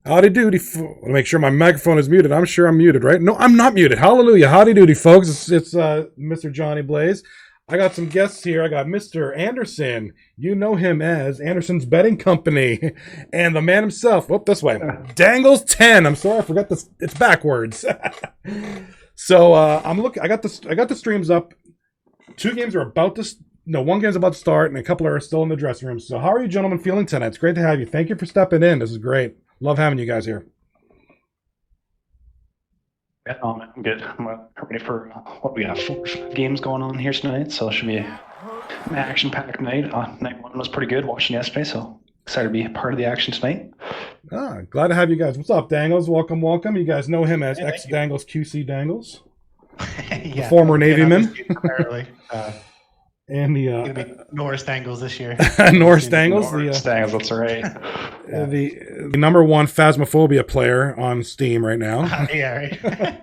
Howdy doody. Let me make sure my microphone is muted. I'm sure I'm muted, right? No, I'm not muted. Hallelujah. Howdy doody, folks. It's Mr. Johnny Blaze. I got some guests here. I got Mr. Anderson. You know him as Anderson's Betting Company. And the man himself. Whoop, this way. Dangles 10. I'm sorry, I forgot this. It's backwards. So I'm looking. I got the streams up. Two games are about to. No, one game's about to start, and a couple are still in the dressing room. So how are you gentlemen feeling tonight? It's great to have you. Thank you for stepping in. This is great. Love having you guys here. Yeah, I'm good. I'm ready for what we have 4 games going on here tonight, so it should be an action-packed night. Night 1 was pretty good watching yesterday, so excited to be part of the action tonight. Glad to have you guys. What's up, Dangles? Welcome, welcome. You guys know him as X Dangles QC Dangles, yeah, former Navy man. And the Norris Dangles this year. Norris Dangles. Norris Dangles, that's right. The number 1 Phasmophobia player on Steam right now. Yeah, right.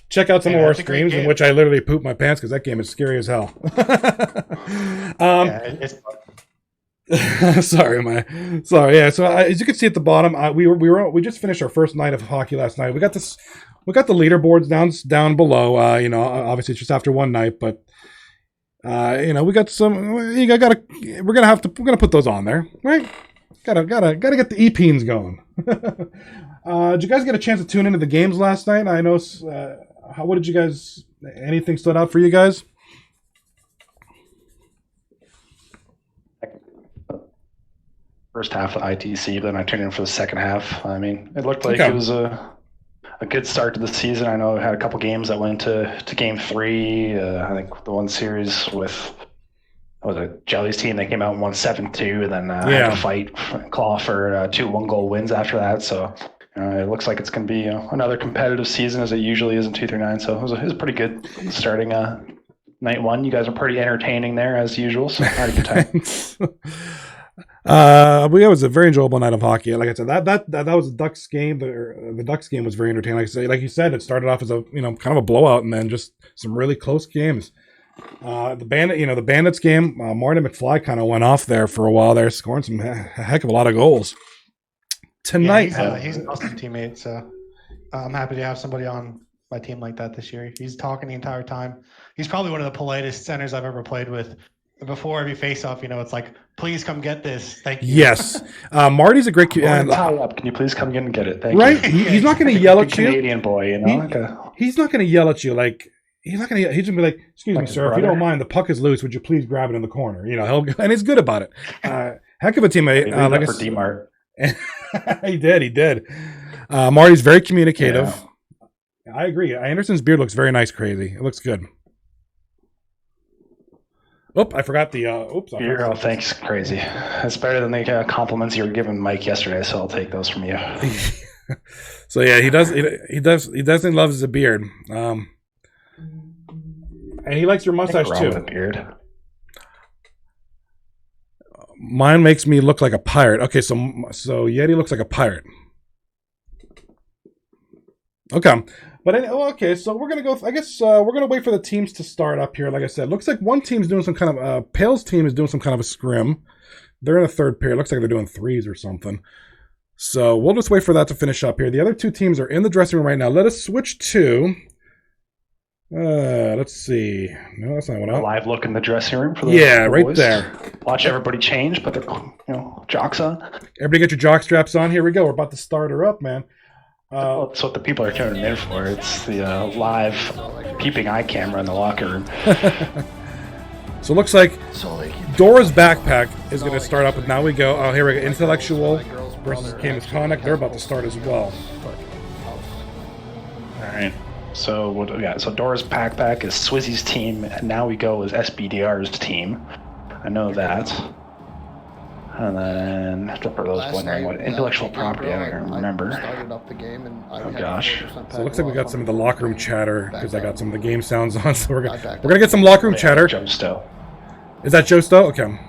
Check out some of our streams in which I literally poop my pants because that game is scary as hell. Sorry. Yeah. So as you can see at the bottom, we just finished our first night of hockey last night. We got the leaderboards down below. Obviously it's just after one night, but we got some. We're gonna put those on there, right? Gotta get the e-peens going. Did you guys get a chance to tune into the games last night? I know. What did you guys? Anything stood out for you guys? First half of ITC, then I turned in for the second half. I mean, it looked like it was a good start to the season. I know I had a couple games that went to game 3. I think the one series with Jelly's team, they came out and won 7-2, and then had to claw for 2 1-goal wins after that. So it looks like it's going to be another competitive season as it usually is in 239. So it was pretty good starting night 1. You guys are pretty entertaining there as usual. So I had a good time. It was a very enjoyable night of hockey. Like I said, that was the Ducks game. The Ducks game was very entertaining. Like you said, it started off as a kind of a blowout, and then just some really close games. The Bandits game, Martin McFly kind of went off there for a while. There, scoring some heck of a lot of goals. Tonight, he's an awesome teammate. So I'm happy to have somebody on my team like that this year. He's talking the entire time. He's probably one of the politest centers I've ever played with. Before every face-off, it's like, please come get this. Thank you. Yes. Marty's a great... tie up. Can you please come in and get it? Thank you. He's Right? not going to yell at you. Canadian boy, He's not going to yell at you. Like, he's not going to... He's going to be like, excuse me, sir, if you don't mind, the puck is loose. Would you please grab it in the corner? And he's good about it. Heck of a teammate. Like for D-Mart. He did. Marty's very communicative. Yeah. I agree. Anderson's beard looks very nice, crazy. It looks good. I forgot the. Thanks, crazy. That's better than the compliments you were giving Mike yesterday, so I'll take those from you. So yeah, he definitely loves the beard, and he likes your mustache too. With a beard. Mine makes me look like a pirate. Okay, so Yeti looks like a pirate. Okay. But okay, so we're gonna go. I guess we're gonna wait for the teams to start up here. Like I said, looks like one team's doing some kind of. Pale's team is doing some kind of a scrim. They're in a third period. Looks like they're doing threes or something. So we'll just wait for that to finish up here. The other 2 teams are in the dressing room right now. Let us switch to. Let's see. No, that's not what I want. Live look in the dressing room for the right boys. There. Watch everybody change, put their jocks on. Everybody get your jock straps on. Here we go. We're about to start her up, man. That's what the people are tuning in for. It's the live peeping eye camera in the locker room. So it looks like Dora's backpack is going to start up, and now we go. Oh, here we go. Intellectual versus Game Misconduct. They're about to start as well. All right. So So Dora's backpack is Swizzy's team, and now we go as SBDR's team. I know that. And then, for those wondering what intellectual property, I don't remember. Oh gosh! So it looks like we got some of the locker room chatter because I got some of the game sounds on. So we're gonna get some locker room chatter. Joe Stowe. Is that Joe Stowe? Okay.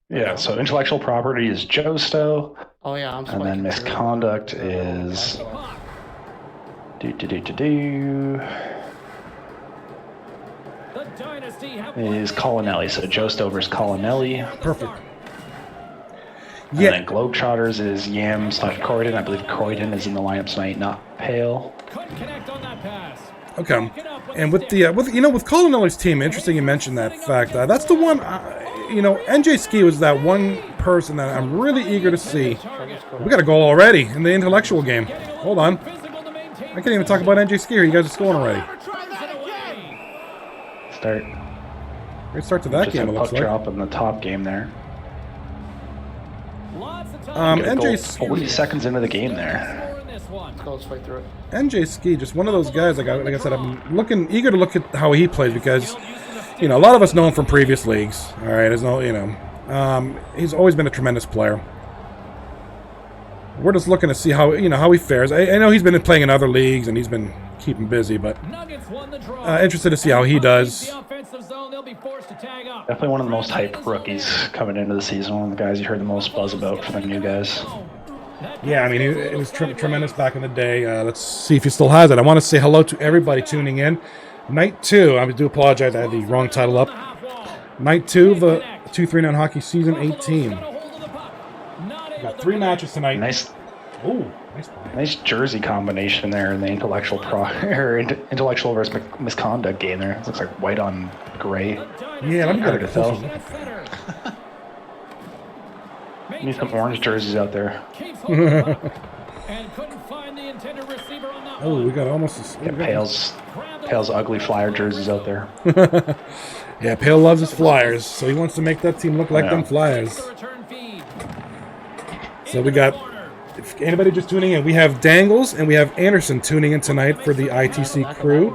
Yeah. So intellectual property is Joe Stowe. Oh yeah, and then misconduct is is Colinelli. So Joe Stowe versus Colinelli. Perfect. Yeah. And then Globetrotters is Yam/Croydon. I believe Croydon is in the lineup tonight, not Pale. Okay. And with Colin Miller's team, interesting you mentioned that fact. That's the one, NJ Ski was that one person that I'm really eager to see. We got a goal already in the intellectual game. Hold on. I can't even talk about NJ Ski here. You guys are scoring already. Great start to that game, it looks like. Drop in the top game there. NJ Ski, 40 seconds into the game there. Let's fight through it. NJ Ski, just one of those guys. Like I said, I'm eager to look at how he plays because, a lot of us know him from previous leagues. All right, he's always been a tremendous player. We're just looking to see how he fares. I know he's been playing in other leagues and he's been keeping busy, but interested to see how he does. Definitely one of the most hyped rookies coming into the season. One of the guys you heard the most buzz about for the new guys. Yeah, I mean, he was tremendous back in the day. Let's see if he still has it. I want to say hello to everybody tuning in. Night 2, I do apologize, I had the wrong title up. Night 2 of the 239Hockey Season 18. Got 3 matches tonight. Nice play. Nice jersey combination there in the intellectual versus misconduct game there. It looks like white on gray. Yeah, let me get to tell. Need some orange jerseys out there. Oh, we got almost a... Pale's ugly Flyer jerseys out there. Yeah, Pale loves his Flyers, so he wants to make that team look like them Flyers. So we got, if anybody just tuning in, we have Dangles and we have Anderson tuning in tonight for the ITC crew.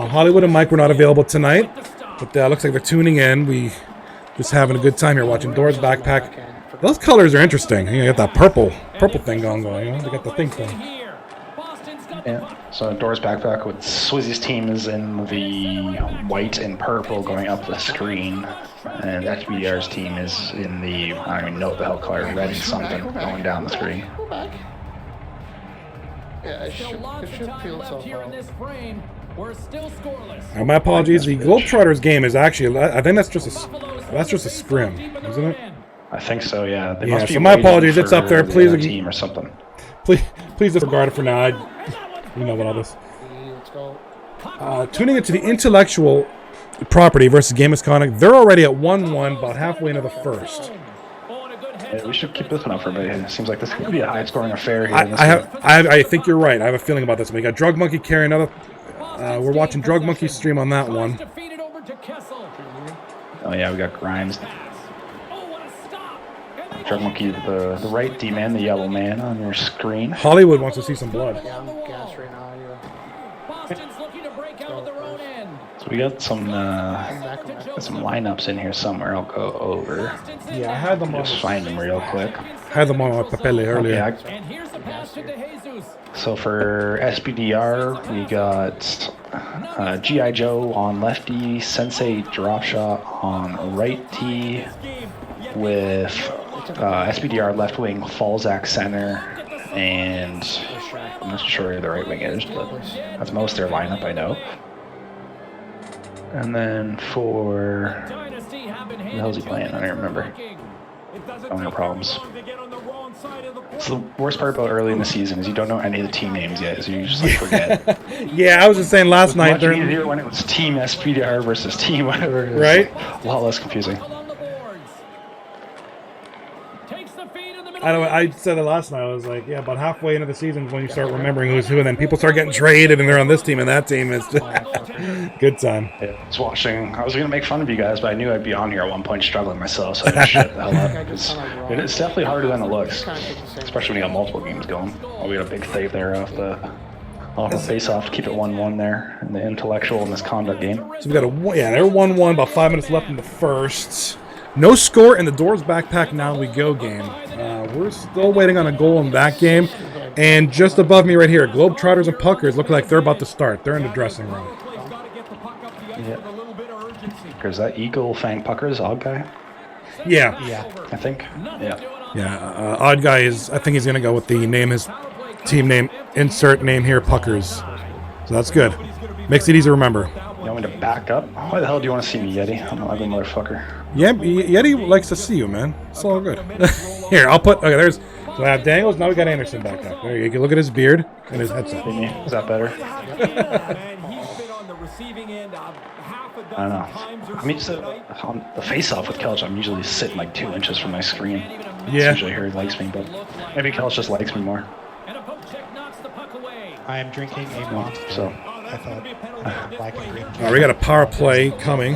Hollywood and Mike were not available tonight, but looks like they're tuning in. We just having a good time here watching Doors Backpack. Those colors are interesting. You got that purple thing going. They got the thing thing. Yeah. So Doors Backpack with Swizzy's team is in the white and purple going up the screen, and HBDR's team is in the, I don't even know what the hell color, red and something going down the screen. Yeah, it should feel so far. My apologies. The Globetrotters game is actually, I think that's just a scrim, isn't it? I think so. Yeah. They yeah. Must be so my apologies. It's up there. Please, team or something. Please disregard it for now. You know what all this. Tuning into the intellectual property versus Game Misconduct. They're already at 1-1, about halfway into the first. Yeah, we should keep this one up for everybody. It seems like this could be a high-scoring affair here. I think you're right. I have a feeling about this one. We got Drug Monkey carrying another. We're watching Drug Monkey stream on that one. Oh yeah, we got Grimes. Drug Monkey, the right D-man, the yellow man on your screen. Hollywood wants to see some blood. Yeah, I'm gassed right now. So we got some lineups in here somewhere. I'll go over. Yeah, I had them on. Just find them real quick. Had them on my papele earlier. So for SBDR, we got G.I. Joe on lefty, Sensei Drop Shot on right T, with SBDR left wing, Falzak center, and I'm not sure who the right wing is, but that's most of their lineup, I know. And then for who the hell's he playing? I don't remember. No problems. So the worst part about early in the season is you don't know any of the team names yet, so you just like forget. Yeah, I was just saying last night during easier when it was Team SPDR versus Team whatever. It was right? A lot less confusing. I said it last night. I was like, yeah, about halfway into the season is when you start remembering who's who, and then people start getting traded, and they're on this team and that team. It's just good time. Yeah, I was watching. I was going to make fun of you guys, but I knew I'd be on here at one point struggling myself, so I just shut the hell up. It's definitely harder than it looks, especially when you got multiple games going. Oh, we got a big save there off the face-off to keep it 1-1 there in the intellectual misconduct game. So we got they're 1-1, about 5 minutes left in the first. No score in the Doors Backpack Now We Go game. We're still waiting on a goal in that game. And just above me right here, Globetrotters and Puckers look like they're about to start. They're in the dressing room. Yeah. Is that Eagle Fang Puckers, Odd Guy? Yeah. I think. Yeah. Yeah. Odd Guy is, I think he's going to go with the name, his team name, insert name here, Puckers. So that's good. Makes it easy to remember. You want me to back up? Why the hell do you want to see me, Yeti? I'm an ugly motherfucker. Yeah, Yeti likes to see you, man. It's all good. Here, I'll put. Okay, there's. So I have Dangles. Now we got Anderson back up. There you go. Look at his beard and his headset. Is that better? I don't know. I mean, just on the face-off with Kelch, I'm usually sitting like 2 inches from my screen. Yeah. That's usually how he likes me, but maybe Kelch just likes me more. I am drinking a monster. So. I thought black and green. All right, we got a power play coming.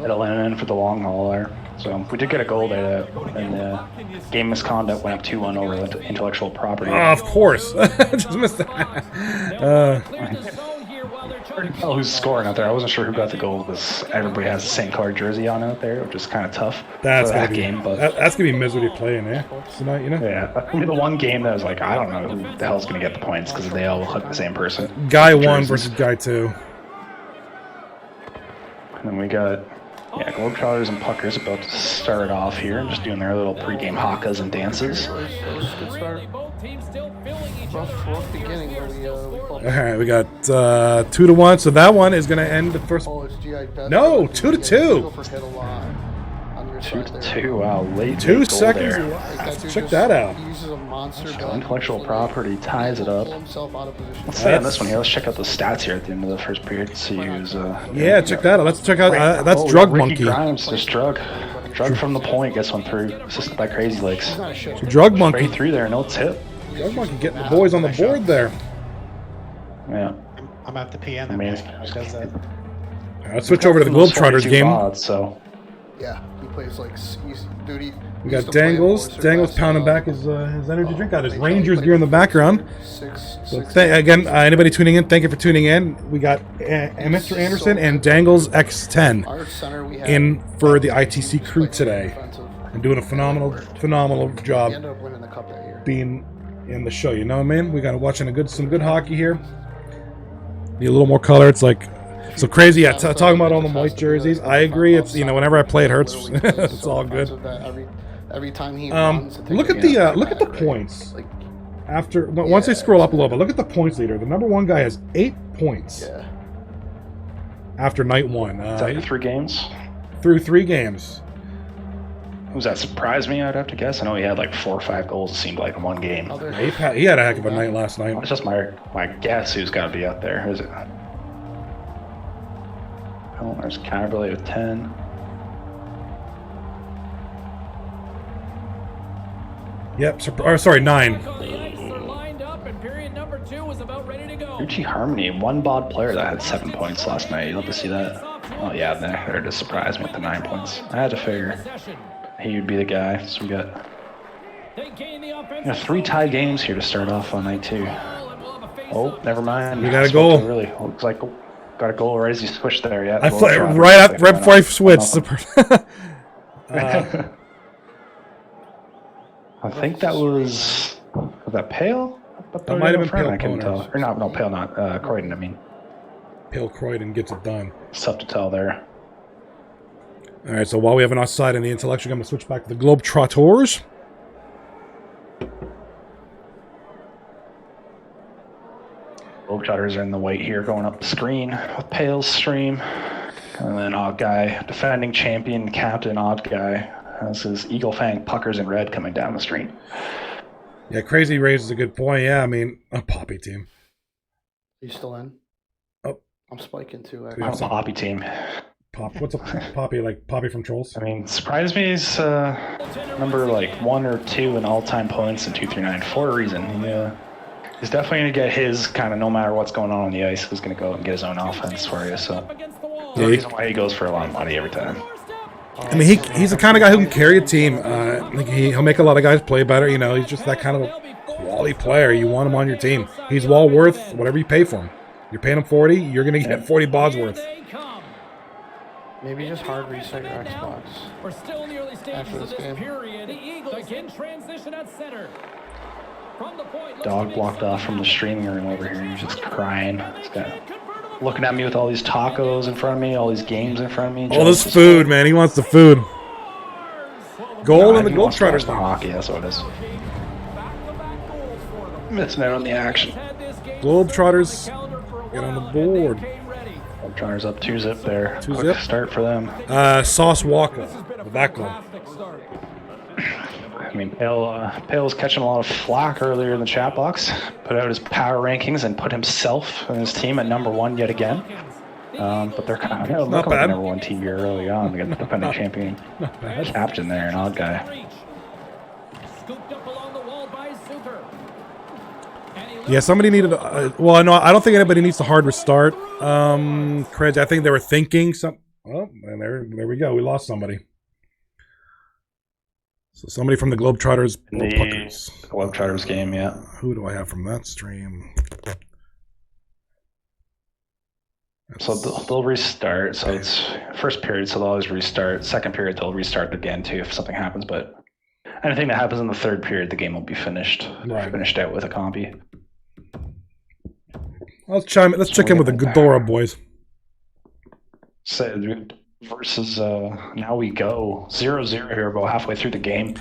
It'll end in for the long haul there. So we did get a goal there, and game misconduct went up 2-1 over the intellectual property. Oh, of course. Just missed that. Hard to tell who's scoring out there. I wasn't sure who got the goal because everybody has the same colored jersey on out there, which is kind of tough. That's for gonna that be game, but that's gonna be miserably playing, eh? Tonight, you know. yeah, I mean, the one game that was like, I don't know who the hell's gonna get the points because they all look like the same person. Guy 1 versus guy 2. And then we got Globetrotters and Puckers about to start off here, just doing their little pregame haka and dances. Rough beginning, but we All right, we got 2-1, so that one is going to end the first. oh, it's GI best. No, 2-2. 2-2, wow, late 2 goal seconds. there. Check that out. He uses a monster gun. Intellectual property ties it up. Pull himself out of position. Let's stay on this one here. Let's check out the stats here at the end of the first period. See who's. Yeah, check that out. Let's check out. That's Drug Ricky Monkey. Grimes, just drug from the point gets one through. Assisted by Crazy Legs. Drug Monkey. Straight through there, no tip. Drug Monkey getting the boys on the board there. Yeah. I'm at the PN. I mean, Does that. Let's switch over to the Globetrotters game. Odds, so. Yeah, he plays like duty. We got Dangles. Dangles pounding back his energy drink out. His Rangers gear in the background. So again, anybody tuning in, thank you for tuning in. We got Mr. Anderson and Dangles X10 in for the ITC crew today, and doing a phenomenal job being in the show. You know what I mean? We got watching some good hockey here. Need a little more color. It's like. So crazy, yeah. Talking about all the white jerseys, I agree. It's whenever I play, it hurts. It's all good. Every time he runs, look at the points. After once they scroll up a little bit, look at the points leader. The number 1 guy has 8 points. Yeah. After night 1, Is that 3 games? Through 3 games. Who's that surprised me? I'd have to guess. I know he had like 4 or 5 goals. It seemed like in one game. He had a heck of a night last night. It's just my guess who's got to be out there. Who is it? Oh, there's Caberlet with 10. Yep. Sorry, 9. Richie Harmony, one bod player that had 7 points last night. You'd love to see that. Oh yeah, there it just surprised me with the 9 points. I had to figure he would be the guy. So we got 3 tie games here to start off on night 2. Oh, never mind. We got a goal. Really looks like got a goal right as you switched there. Yeah. Right before I switched. I think that was that Pale. That might have been Pale. I couldn't tell. Or no, Pale, not Croydon. I mean, Pale Croydon gets it done. It's tough to tell there. All right, so while we have an offside in the intellectual, I'm going to switch back to the Globetrotters. Globetrotters are in the white here, going up the screen with Pale's stream. And then Odd Guy, defending champion, captain Odd Guy, has his Eagle Fang Puckers in red coming down the street. Yeah, Crazy raises a good point. Yeah, I mean, a Poppy team. Are you still in? Oh. I'm spiking too. I'm a Poppy team. What's a Poppy, like Poppy from Trolls? I mean, surprised me he's number like 1 or 2 in all-time points in 239 for a reason. He's definitely going to get his kind of no matter what's going on the ice. He's going to go out and get his own offense for you. So the reason why he goes for a lot of money every time. I mean, he's the kind of guy who can carry a team. He'll make a lot of guys play better. You know, he's just that kind of a quality player. You want him on your team. He's well worth whatever you pay for him. You're paying him 40, you're going to get 40 bods worth. Maybe just hard reset your Xbox. We're still in the early stages of this period. The Eagles begin transition at center. From the point, Dog blocked off from the streaming room over here. He's just crying. He's got looking at me with all these tacos in front of me, all these games in front of me. All this food, man. He wants the food. Goal in the Globetrotters. The hockey, that's what it is. Missing out on the action. Globetrotters get on the board. Globetrotters up 2-0 there. 2-0. Quick start for them. Sauce Walker, the back goal. I mean, Pale was catching a lot of flack earlier in the chat box. Put out his power rankings and put himself and his team at #1 yet again. But they're kind of look like the #1 team here early on. They got the defending champion captain there, an odd guy. Yeah, somebody needed. Well, no, I don't think anybody needs a hard restart. Craig, I think they were thinking some. Oh, and there we go. We lost somebody. So somebody from the Globetrotters. Globetrotters game, yeah. Who do I have from that stream? So they'll restart. So it's first period, so they'll always restart. Second period, they'll restart again too if something happens. But anything that happens in the third period, the game will be finished. Right. Finished out with a compy. Let's check in with the Ghidorah boys. So versus now we go 0-0 here about halfway through the game.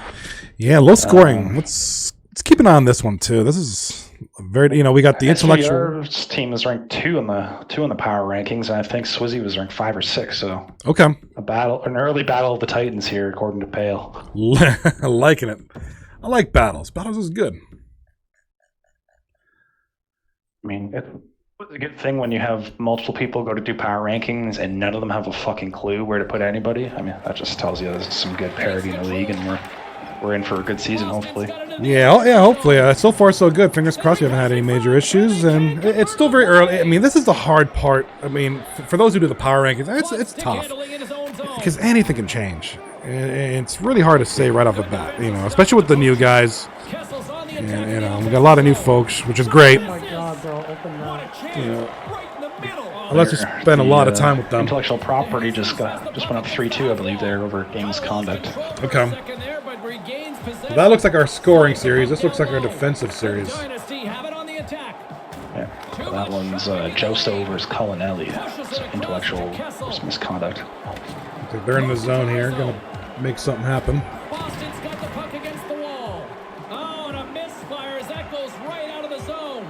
Yeah, low scoring. Let's keep an eye on this one too. This is very, we got the intellectual. SVR's team is ranked 2 in the power rankings, and I think Swizzy was ranked 5 or 6. So okay, an early battle of the Titans here, according to Pale. Liking it. I like battles. Battles is good. I mean, it's a good thing when you have multiple people go to do power rankings and none of them have a fucking clue where to put anybody. I mean, that just tells you there's some good parity in the league, and we're in for a good season, hopefully. Yeah, hopefully. So far, so good. Fingers crossed we haven't had any major issues, and it's still very early. I mean, this is the hard part. I mean, for those who do the power rankings, it's tough because anything can change. It's really hard to say right off the bat, especially with the new guys. And, we got a lot of new folks, which is great. Oh my God, bro, open that. Unless you spend a lot of time with them. Intellectual property just went up 3-2, I believe, there over games conduct. Okay. Well, that looks like our scoring series. This looks like our defensive series. Yeah, so that one's Josto versus Culinelli. So intellectual versus misconduct. Okay, they're in the zone here. Gonna make something happen. Boston's got the puck against the wall. Oh, and a misfire as that goes right out of the zone.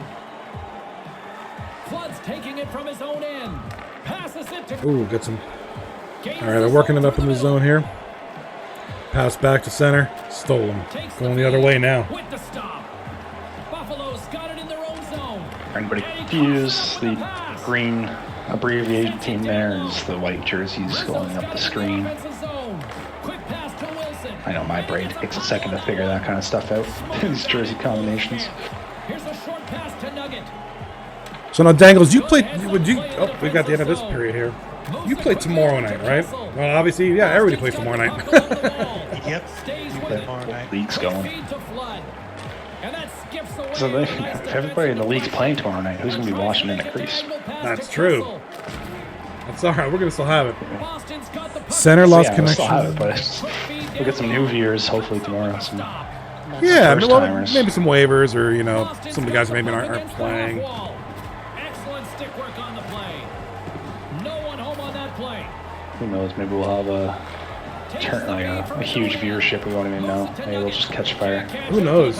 Flood's taking it from his own end. Passes it to... Ooh, get some... All right, they're working it up in the zone here. Pass back to center. Stolen. Going the other way now. With the stop. Buffalo's got it in their own zone. Anybody confused? The green abbreviated team there is the white jerseys going up the screen. I know my brain takes a second to figure that kind of stuff out. These jersey combinations. Here's a short pass to Nugget. So now, Dangles, you play. Oh, we got the end of this period here. You play tomorrow night, right? Well, obviously, yeah, everybody plays tomorrow night. Yep. Tomorrow night. League's going. So if everybody in the league's playing tomorrow night, who's going to be watching in the Crease? That's true. That's all right. We're going to still have it. Center lost connection. We'll still have it, but we'll get some new viewers hopefully tomorrow. Yeah, maybe some waivers or, some of the guys who maybe aren't playing. Excellent stick work on the play. No one home on that play. Who knows? Maybe we'll have a huge viewership. We won't even know. Maybe we'll just catch fire. Who knows?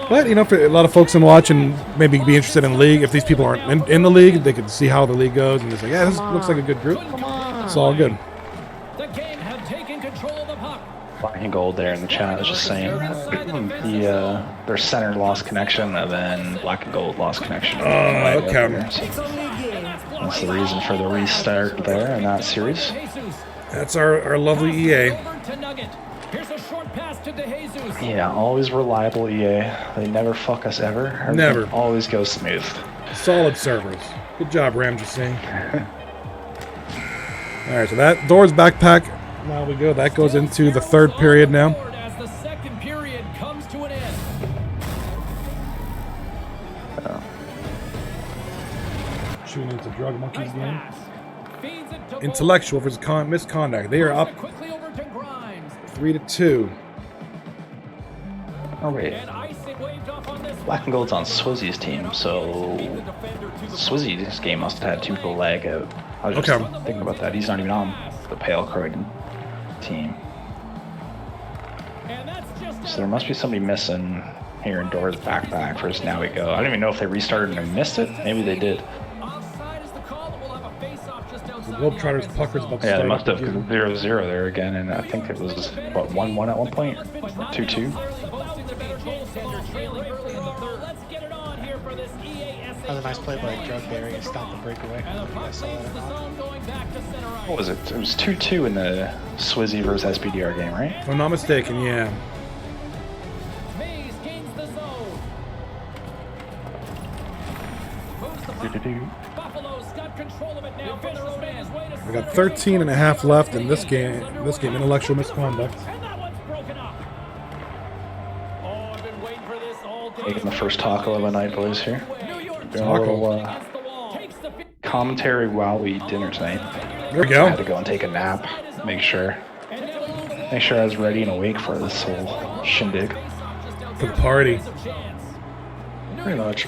But, for a lot of folks in watch and maybe be interested in the league, if these people aren't in the league, they can see how the league goes and just like, yeah, this looks like a good group. It's all good. The game have taken control of the puck. Black and Gold there in the chat is just saying their center lost connection and then Black and Gold lost connection. Okay. So that's the reason for the restart there in that series. That's our lovely EA. Yeah, always reliable EA. They never fuck us ever. Everything Never. Always goes smooth. Solid servers. Good job, Ramjasingh. All right, so that Doors backpack. Now we go. That goes into the third period now. As the second period comes to an end. Shooting into Drug Monkeys game. Intellectual versus misconduct. They are up 3-2. Oh wait. Black and Gold's on Swizzy's team, so Swizzy's game must have had 2 people lag out. I was just thinking about that. He's not even on the Pale Croydon team. So there must be somebody missing here in Dora's backpack for us. Now we go. I don't even know if they restarted and I missed it. Maybe they did. Globetrotters puckers about to Yeah, start. they must have 0-0 there again, and I think it was, what, 1-1 at one point? 2-2? That was a nice play by Drug there. He stopped the breakaway. What was it? It was 2-2 in the Swizzy versus SBDR game, right? If I'm not mistaken, yeah. We got 13 and a half left in this game. Intellectual misconduct. Taking the first taco of the night, boys, here. Doing a little commentary while we eat dinner tonight. There we go. I had to go and take a nap. Make sure I was ready and awake for this whole shindig. For the party. Pretty much.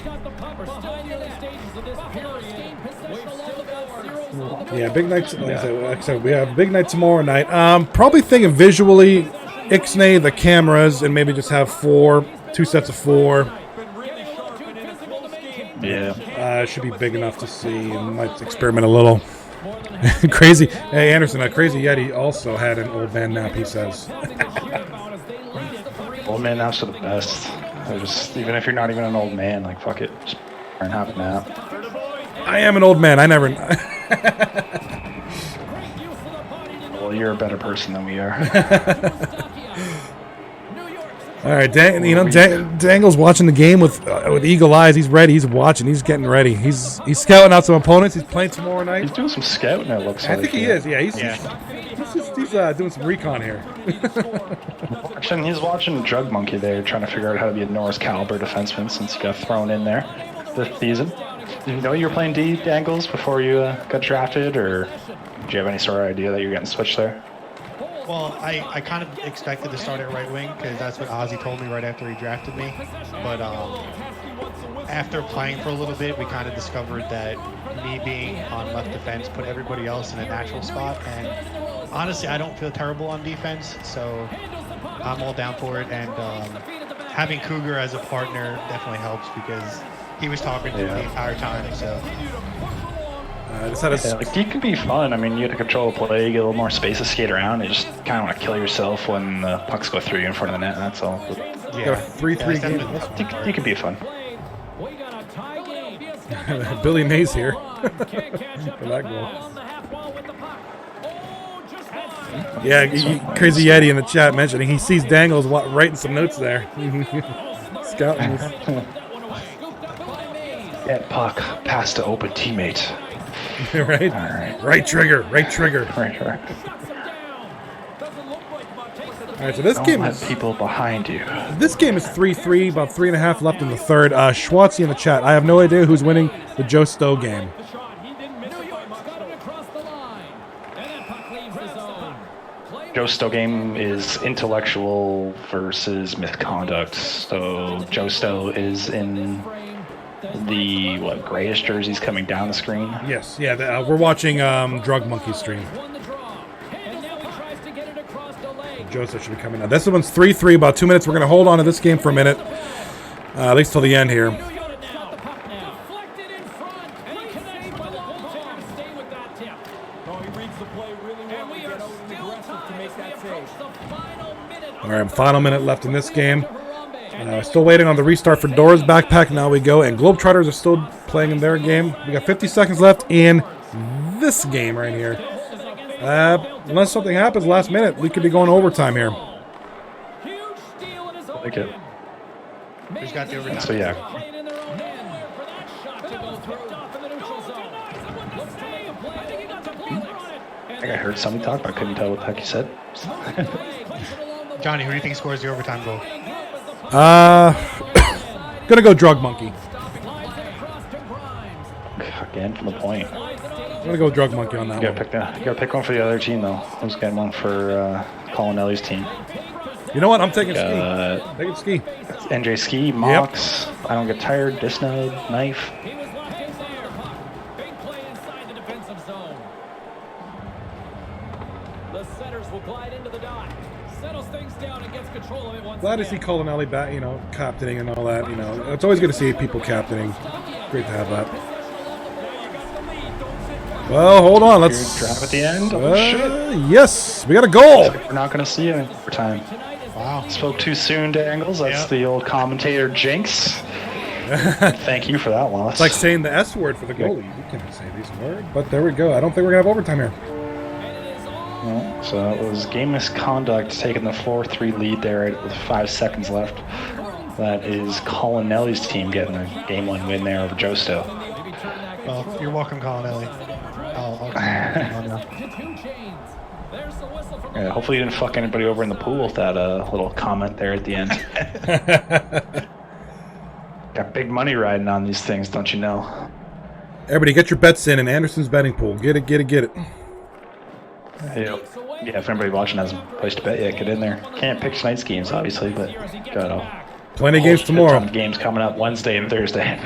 Yeah, big night. Like I said, we have a big night tomorrow night. Probably thinking visually, ixnay the cameras and maybe just have 2 sets of 4. Yeah. It should be big enough to see. And might experiment a little. Crazy. Hey, Anderson, a Crazy Yeti also had an old man nap, he says. Old man naps are the best. Even if you're not even an old man, like, fuck it. Just and have a nap. I am an old man. I never... Well, you're a better person than we are. All right, Dangle's watching the game with eagle eyes. He's ready. He's watching. He's getting ready. He's scouting out some opponents. He's playing tomorrow night. He's doing some scouting, it looks like. I think he is. Yeah, he's doing some recon here. He's watching Drug Monkey there, trying to figure out how to be a Norris caliber defenseman since he got thrown in there this season. Did you know you were playing D, Dangles, before you got drafted, or did you have any sort of idea that you were getting switched there? Well, I kind of expected to start at right wing because that's what Ozzy told me right after he drafted me. But after playing for a little bit, we kind of discovered that me being on left defense put everybody else in a natural spot. And honestly, I don't feel terrible on defense, so I'm all down for it. And having Cougar as a partner definitely helps because he was talking to me the entire time. So. Like, D can be fun. I mean, you get to control the play, you get a little more space to skate around. You just kind of want to kill yourself when the pucks go through you in front of the net. That's all. Yeah, 3-3 game. D can be fun. Billy Mays here for that goal. Yeah, Crazy Yeti in the chat mentioning he sees Dangles writing some notes there. Scouting. Get puck past the open teammate. Right? All right. Right trigger. Right. All right, so this game is people behind you. This game is 3-3, about 3.5 left in the third. Schwartzy in the chat. I have no idea who's winning the Joe Stowe game. Joe Stowe game is intellectual versus misconduct. So Joe Stowe is in the grayish jerseys coming down the screen. Yes, yeah. We're watching Drug Monkey stream. Joseph should be coming now. This one's 3-3, about 2 minutes. We're going to hold on to this game for a minute, at least till the end here. All right, final minute left in this game. Still waiting on the restart for Dora's backpack. Now we go, and Globetrotters are still playing in their game. We got 50 seconds left in this game right here. Unless something happens last minute, we could be going overtime here. Like it. Who's got the overtime? So yeah. I think I heard somebody talk, but I couldn't tell what the heck he said. Johnny, who do you think scores the overtime goal? Gonna go Drug Monkey. Again from the point. I'm gonna go Drug Monkey on that You one. gotta pick one for the other team though. Who's getting one for Colinelli's team? You know what? I'm taking Ski. Taking Ski. NJ Ski, Mox. Yep. I don't get tired. Disnode, Knife. Glad to see Colinelli back, captaining and all that. It's always good to see people captaining. Great to have that. Well, hold on. Let's Drive at the end. Oh, shit. Yes, we got a goal. We're not going to see it for time. Wow. Spoke too soon, Dangles. That's the old commentator jinx. Thank you for that loss. It's like saying the S word for the goalie. You can't say these words. But there we go. I don't think we're going to have overtime here. Well, so it was game misconduct taking the 4-3 lead there with 5 seconds left. That is Colinelli's team getting a game-one win there over Josto. Well, you're welcome, Colin Ellie. I'll Yeah, hopefully you didn't fuck anybody over in the pool with that little comment there at the end. Got big money riding on these things, don't you know? Everybody get your bets in Anderson's betting pool. Get it, get it, get it. Yeah, if anybody watching has a place to bet yet, get in there. Can't pick tonight's games, obviously, but got plenty of games tomorrow. Games coming up Wednesday and Thursday.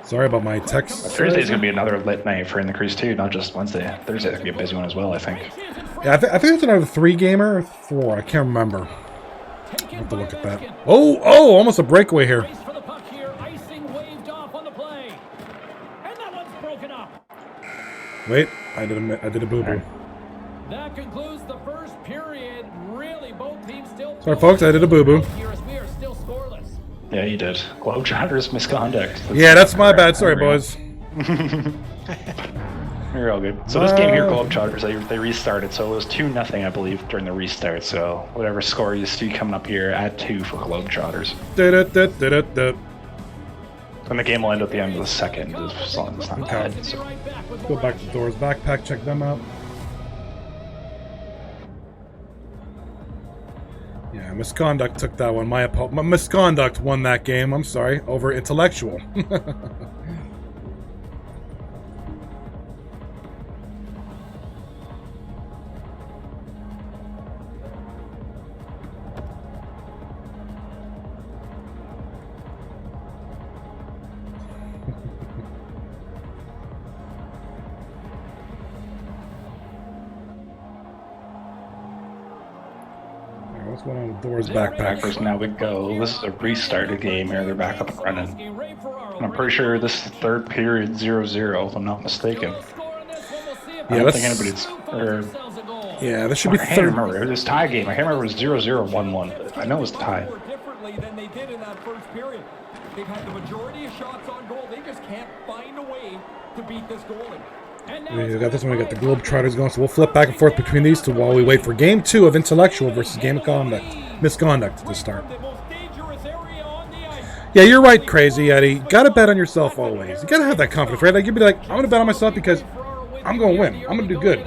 Sorry about my text. Thursday's going to be another lit night for In the Crease, too, not just Wednesday. Thursday's going to be a busy one as well, I think. Yeah, I think it's another 3-gamer or 4. I can't remember. I'll have to look at that. Oh, almost a breakaway here. Wait, I did a boo-boo. That concludes the first period. Really, both teams still. Sorry, folks, I did a boo-boo. We are still scoreless. Yeah, you did. Globetrotters misconduct. Yeah, that's my bad. Sorry, boys. You're all good. So this game here, Globetrotters, they restarted. So it was 2-0, I believe, during the restart. So whatever score you see coming up here, add 2 for Globetrotters. And the game will end at the end of the second, as long as it's not bad. So. Go back to Doors backpack, check them out. Yeah, misconduct took that one. My misconduct won that game. I'm sorry, over intellectual. What's going on with Doors backpack? First, now we go. This is a restarted game here. They're back up and running. And I'm pretty sure this is third period 0-0, if I'm not mistaken. I don't think anybody's. Yeah, this should be I can't third. remember. It was a tie game. I can't remember if it was 0-0 or 1-1. I know it was tie. Differently than they did in that first period. They've had the majority of shots on goal. They just can't find a way to beat this goalie. We got this one. We got the Globetrotters going, so we'll flip back and forth between these two while we wait for game 2 of intellectual versus game of misconduct to start. Yeah, you're right, Crazy Eddie. Gotta bet on yourself always. You gotta have that confidence, right? Like you'd be like, I'm gonna bet on myself because I'm gonna win. I'm gonna do good.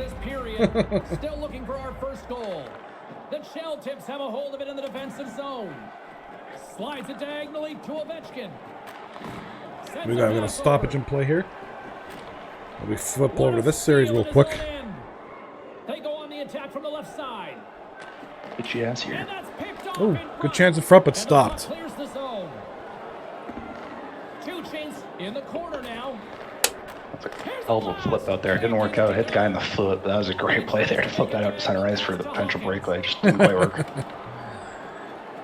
Still looking for our first goal. The Shell Tips have a hold of it in the defensive zone. Slides it diagonally to Ovechkin. We got a stoppage in play here. We flip over to this series real quick. They go on the attack from the left side. Get your ass here. Oh, good chance in front, but stopped. Clears the zone. 2 chains in the corner now. That's a hell of a flip out there. It didn't work out. Hit the guy in the foot. That was a great play there to flip that out to center ice for the potential breakaway. Just didn't quite work.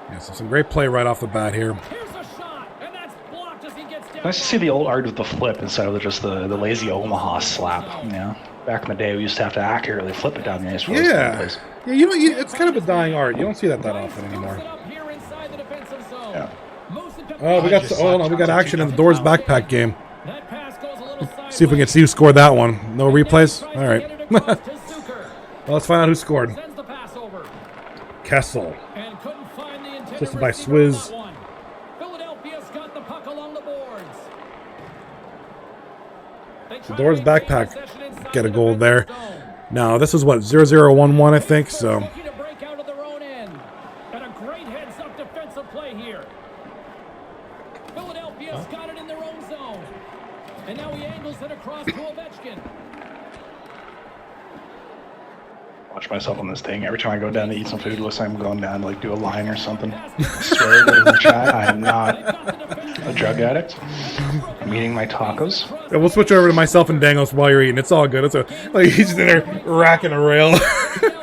Yeah, so some great play right off the bat here. Here's a shot, and that's blocked as he gets down. Nice to see the old art of the flip instead of just the lazy Omaha slap. You know, back in the day, we used to have to accurately flip it down the ice. Yeah, yeah. It's kind of a dying art. You don't see that often anymore. Yeah. Oh, we got action in the Doors backpack game. See if we can see who scored that one. No replays. All right. Well, let's find out who scored. Kessel. Assisted by Swizz. Philadelphia's got the puck along the boards. The Doors backpack get a goal there. Now, this is what, 0-0-1-1, I think, so. And a great heads-up defensive play here. Philadelphia's got it in their own zone. And now he angles it across to Ovechkin. Watch myself on this thing. Every time I go down to eat some food, it looks like I'm going down to do a line or something. I swear to the chat, I am not a drug addict. I'm eating my tacos. Yeah, we'll switch over to myself and Dangos while you're eating. It's all good. He's just in there racking a rail.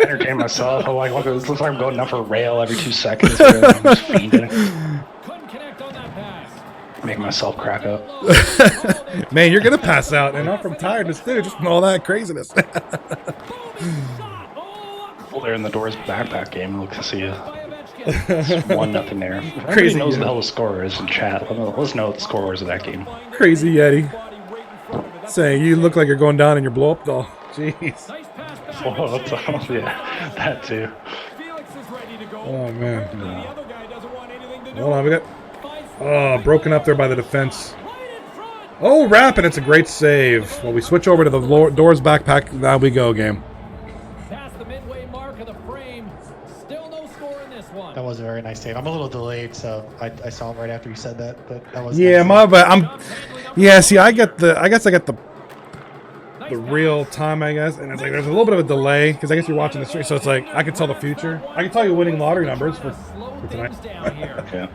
Entertain myself. Look, it looks like I'm going down for a rail every 2 seconds. I'm just fiending. Couldn't connect on that pass. making myself crack up. Man, you're gonna pass out, and I'm from tiredness too, just from all that craziness. Well, they're in the Doors backpack game. Look to see you. 1-0 there. Crazy, Crazy knows yeah. the hell the score is in chat. Let's know what the score is of that game. Crazy Yeti saying you look like you're going down in your blow up doll. Jeez. Oh, yeah, that too. Oh man. Hold on, we got broken up there by the defense. Oh, Rappin', it's a great save. Well, we switch over to the Doors backpack. Now we go game. Past the midway mark of the frame. Still no score in this one. That was a very nice save. I'm a little delayed, so I saw it right after you said that. But that was Yeah, nice my save. bad. Yeah, see, I guess I got the real time, I guess, and it's like there's a little bit of a delay because I guess you're watching the stream, so it's like I can tell the future. I can tell you winning lottery numbers for tonight. Yeah.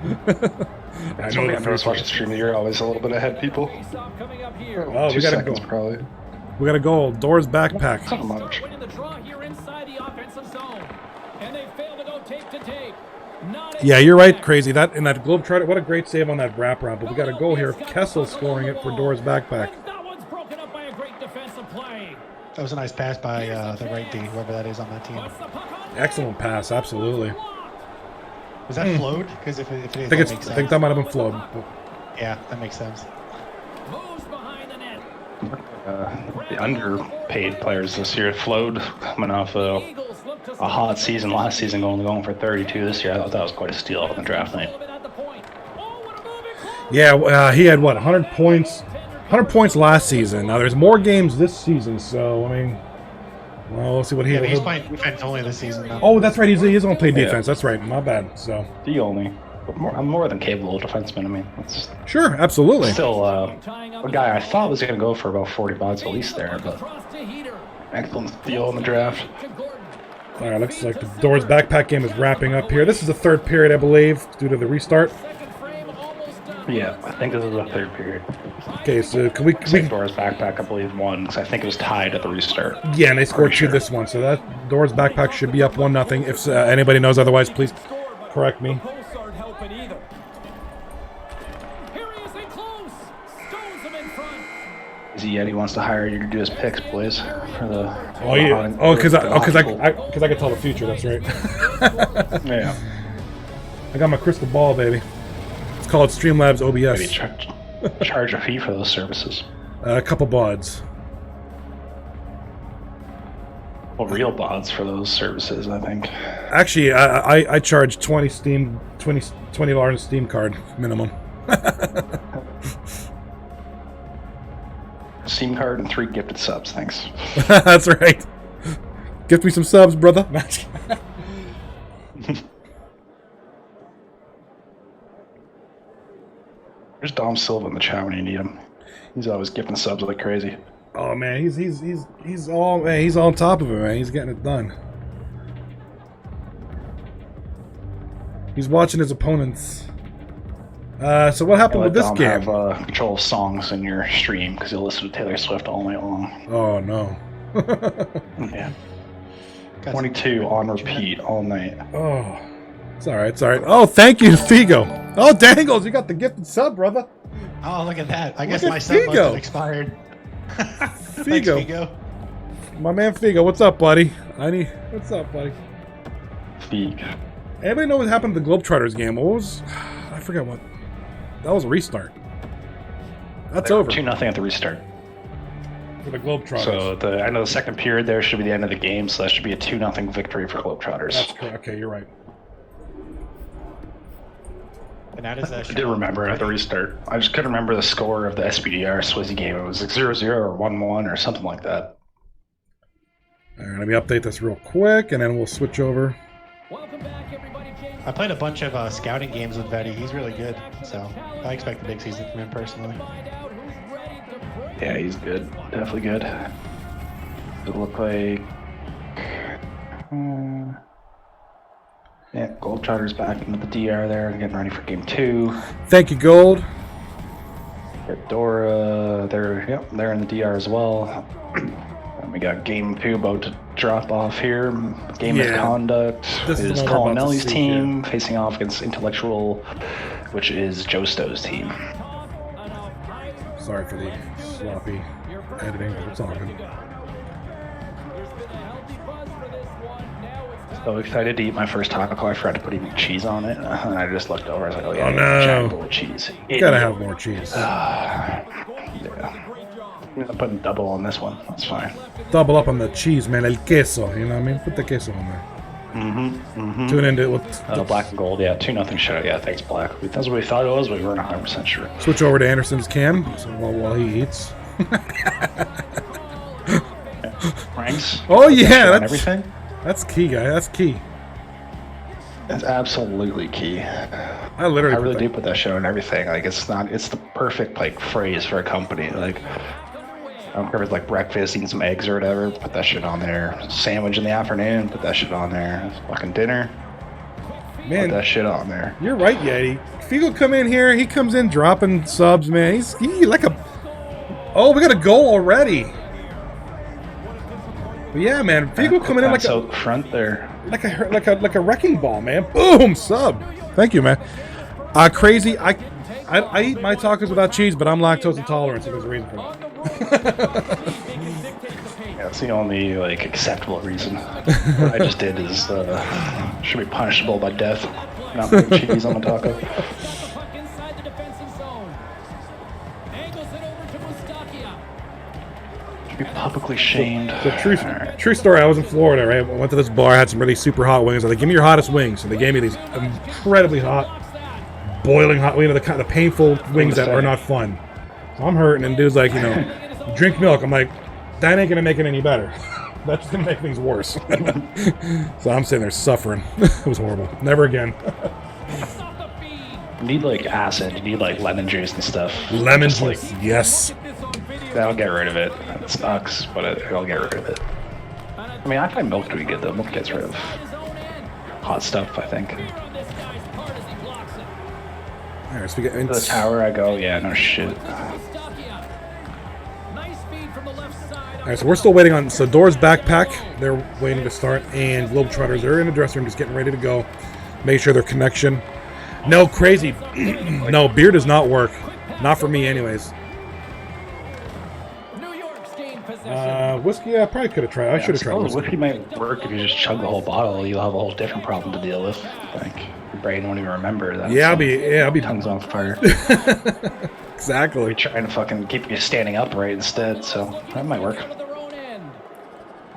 I So know when I first watch the stream, you're always a little bit ahead, people. Oh, we 2 got a seconds goal. probably. We got a goal. Doors backpack. Not much. Winning the draw here inside the offensive zone. And they fail to go tape to tape. Yeah, you're right, Crazy. That in that Globetrotter, what a great save on that wraparound. But we got a goal here. Kessel scoring it for Doors backpack. That one's broken up by a great defensive play. That was a nice pass by the right D, whoever that is on that team. Excellent pass, absolutely. Was that flowed? Because if it is, I think that it's. makes I think sense. that might have been flowed. Yeah, that makes sense. Moves behind the net. The underpaid players this year flowed coming off a hot season last season, going for 32 this year. I thought that was quite a steal on the draft night. Yeah, he had what 100 points. 100 points last season. Now there's more games this season, so I mean, well, we'll see what he. Yeah, but he's playing defense only this season now. Oh, that's right. He's only played Yeah. defense. That's right. My bad. So The only. But I'm more than capable of defenseman. I mean, it's sure, absolutely. still a guy I thought was going to go for about 40 bucks at least there, but excellent steal in the draft. All right, looks like the Doors backpack game is wrapping up here. This is the third period, I believe, due to the restart. Yeah, I think this is the third period. Okay, so can we Doors backpack, I believe, won because I think it was tied at the restart. yeah, and they scored Pretty two this one, so that Doors backpack should be up 1-0. If anybody knows otherwise, please correct me. Yeti wants to hire you to do his picks, boys. For the Oh yeah. Oh, because I can tell the future. That's right. yeah. I got my crystal ball, baby. It's called Streamlabs Maybe OBS. charge a fee for those services. A couple bods. Well, real bots for those services, I think. Actually, I charge $20 Steam card minimum. Steam card and 3 gifted subs, thanks. That's right. Gift me some subs, brother. There's Dom Silva in the chat when you need him. He's always gifting subs like crazy. Oh man, he's all on top of it, man. He's getting it done. He's watching his opponents. So what happened with this Dom game? have control of songs in your stream because you'll listen to Taylor Swift all night long. Oh no. Yeah. 22 on repeat all night. Oh, it's all right. It's all right. Oh, thank you, Figo. Oh, Dangles, you got the gifted sub, brother. Oh, look at that. I guess at my sub must Figo. have expired. Thanks, Figo. Figo. My man Figo, what's up, buddy? What's up, buddy? Feek. Anybody know what happened to the Globetrotters game? What was? I forget what. That was a restart. That's over 2-0 at the restart. for the Globetrotters. So the end of the second period there should be the end of the game, so that should be a 2-0 victory for Globetrotters. That's correct. Okay, you're right. And that is I did remember it at the restart. I just couldn't remember the score of the SBDR Swizzy game. It was like 0-0 or 1-1 or something like that. All right, let me update this real quick, and then we'll switch over. Welcome back, everybody. James. I played a bunch of scouting games with Vetty. He's really good, so I expect a big season from him personally. Find out who's ready to break. Yeah, he's good. Definitely good. It look like... yeah, Globetrotters back into the DR there, getting ready for game 2. Thank you, Gold. Got Dora, they're in the DR as well. And we got game 2 about to drop off here. Game Yeah. Misconduct This is is the one we're Colin about to Nelly's see team, facing off against Intellectual, which is Joe Stowe's team. Sorry for the sloppy editing, but it's all good. So excited to eat my first taco. I forgot to put even cheese on it. And I just looked over. I was like, oh, yeah, Oh, no. giant bowl of cheese. You gotta have more cheese. Yeah. I'm putting double on this one. That's fine. Double up on the cheese, man. El queso. You know what I mean? Put the queso on there. Tune into it with Black and gold. Yeah, 2-0 shutout. Yeah, thanks, Black. That's what we thought it was, but we weren't 100% sure. switch over to Anderson's cam while he eats. Franks. Oh yeah, and everything. That's key, guy. That's key. That's absolutely key. I really do put that show and everything. Like it's the perfect like phrase for a company. Like I don't care if it's like breakfast, eating some eggs or whatever, put that shit on there. Sandwich in the afternoon, put that shit on there. Fucking dinner, Man, put that shit on there. you're right, Yeti. Figo come in here, he comes in dropping subs, man. He's like a... Oh, we got a goal already. But yeah, man, Figo coming in like a... out front there. Like a wrecking ball, man. Boom, sub. Thank you, man. Crazy. I eat my tacos without cheese, but I'm lactose intolerant, so there's a reason for that. Yeah, that's the only like acceptable reason. What I just did is should be punishable by death. Not putting cheese on the taco. Should be publicly shamed. So true story. I was in Florida, right? I went to this bar, had some really super hot wings. I was like, give me your hottest wings. So they gave me these incredibly hot, boiling hot, the painful wings that are not fun. So I'm hurting, and dude's like, drink milk. I'm like, that ain't gonna make it any better. That's just gonna make things worse. So I'm sitting there suffering. It was horrible. Never again. You need like acid. You need like lemon juice and stuff. Lemon Just, juice, yes. That'll get rid of it. It sucks, but it'll get rid of it. I mean, I find milk to be good though. Milk gets rid of hot stuff, I think. All right, so we get To the tower I go, yeah, no shit. All right, so we're still waiting on... So Doors Backpack, they're waiting to start, and Globetrotters, they're in the dressing room just getting ready to go. Make sure their connection... No, crazy. No, beer does not work. Not for me anyways. Whiskey, I probably could have tried. I should have tried whiskey. Whiskey might work if you just chug the whole bottle. You'll have a whole different problem to deal with. Like, your brain won't even remember that. Yeah, I'll be... Tongue's on fire. Exactly. We're trying to fucking keep you standing upright instead, so that might work.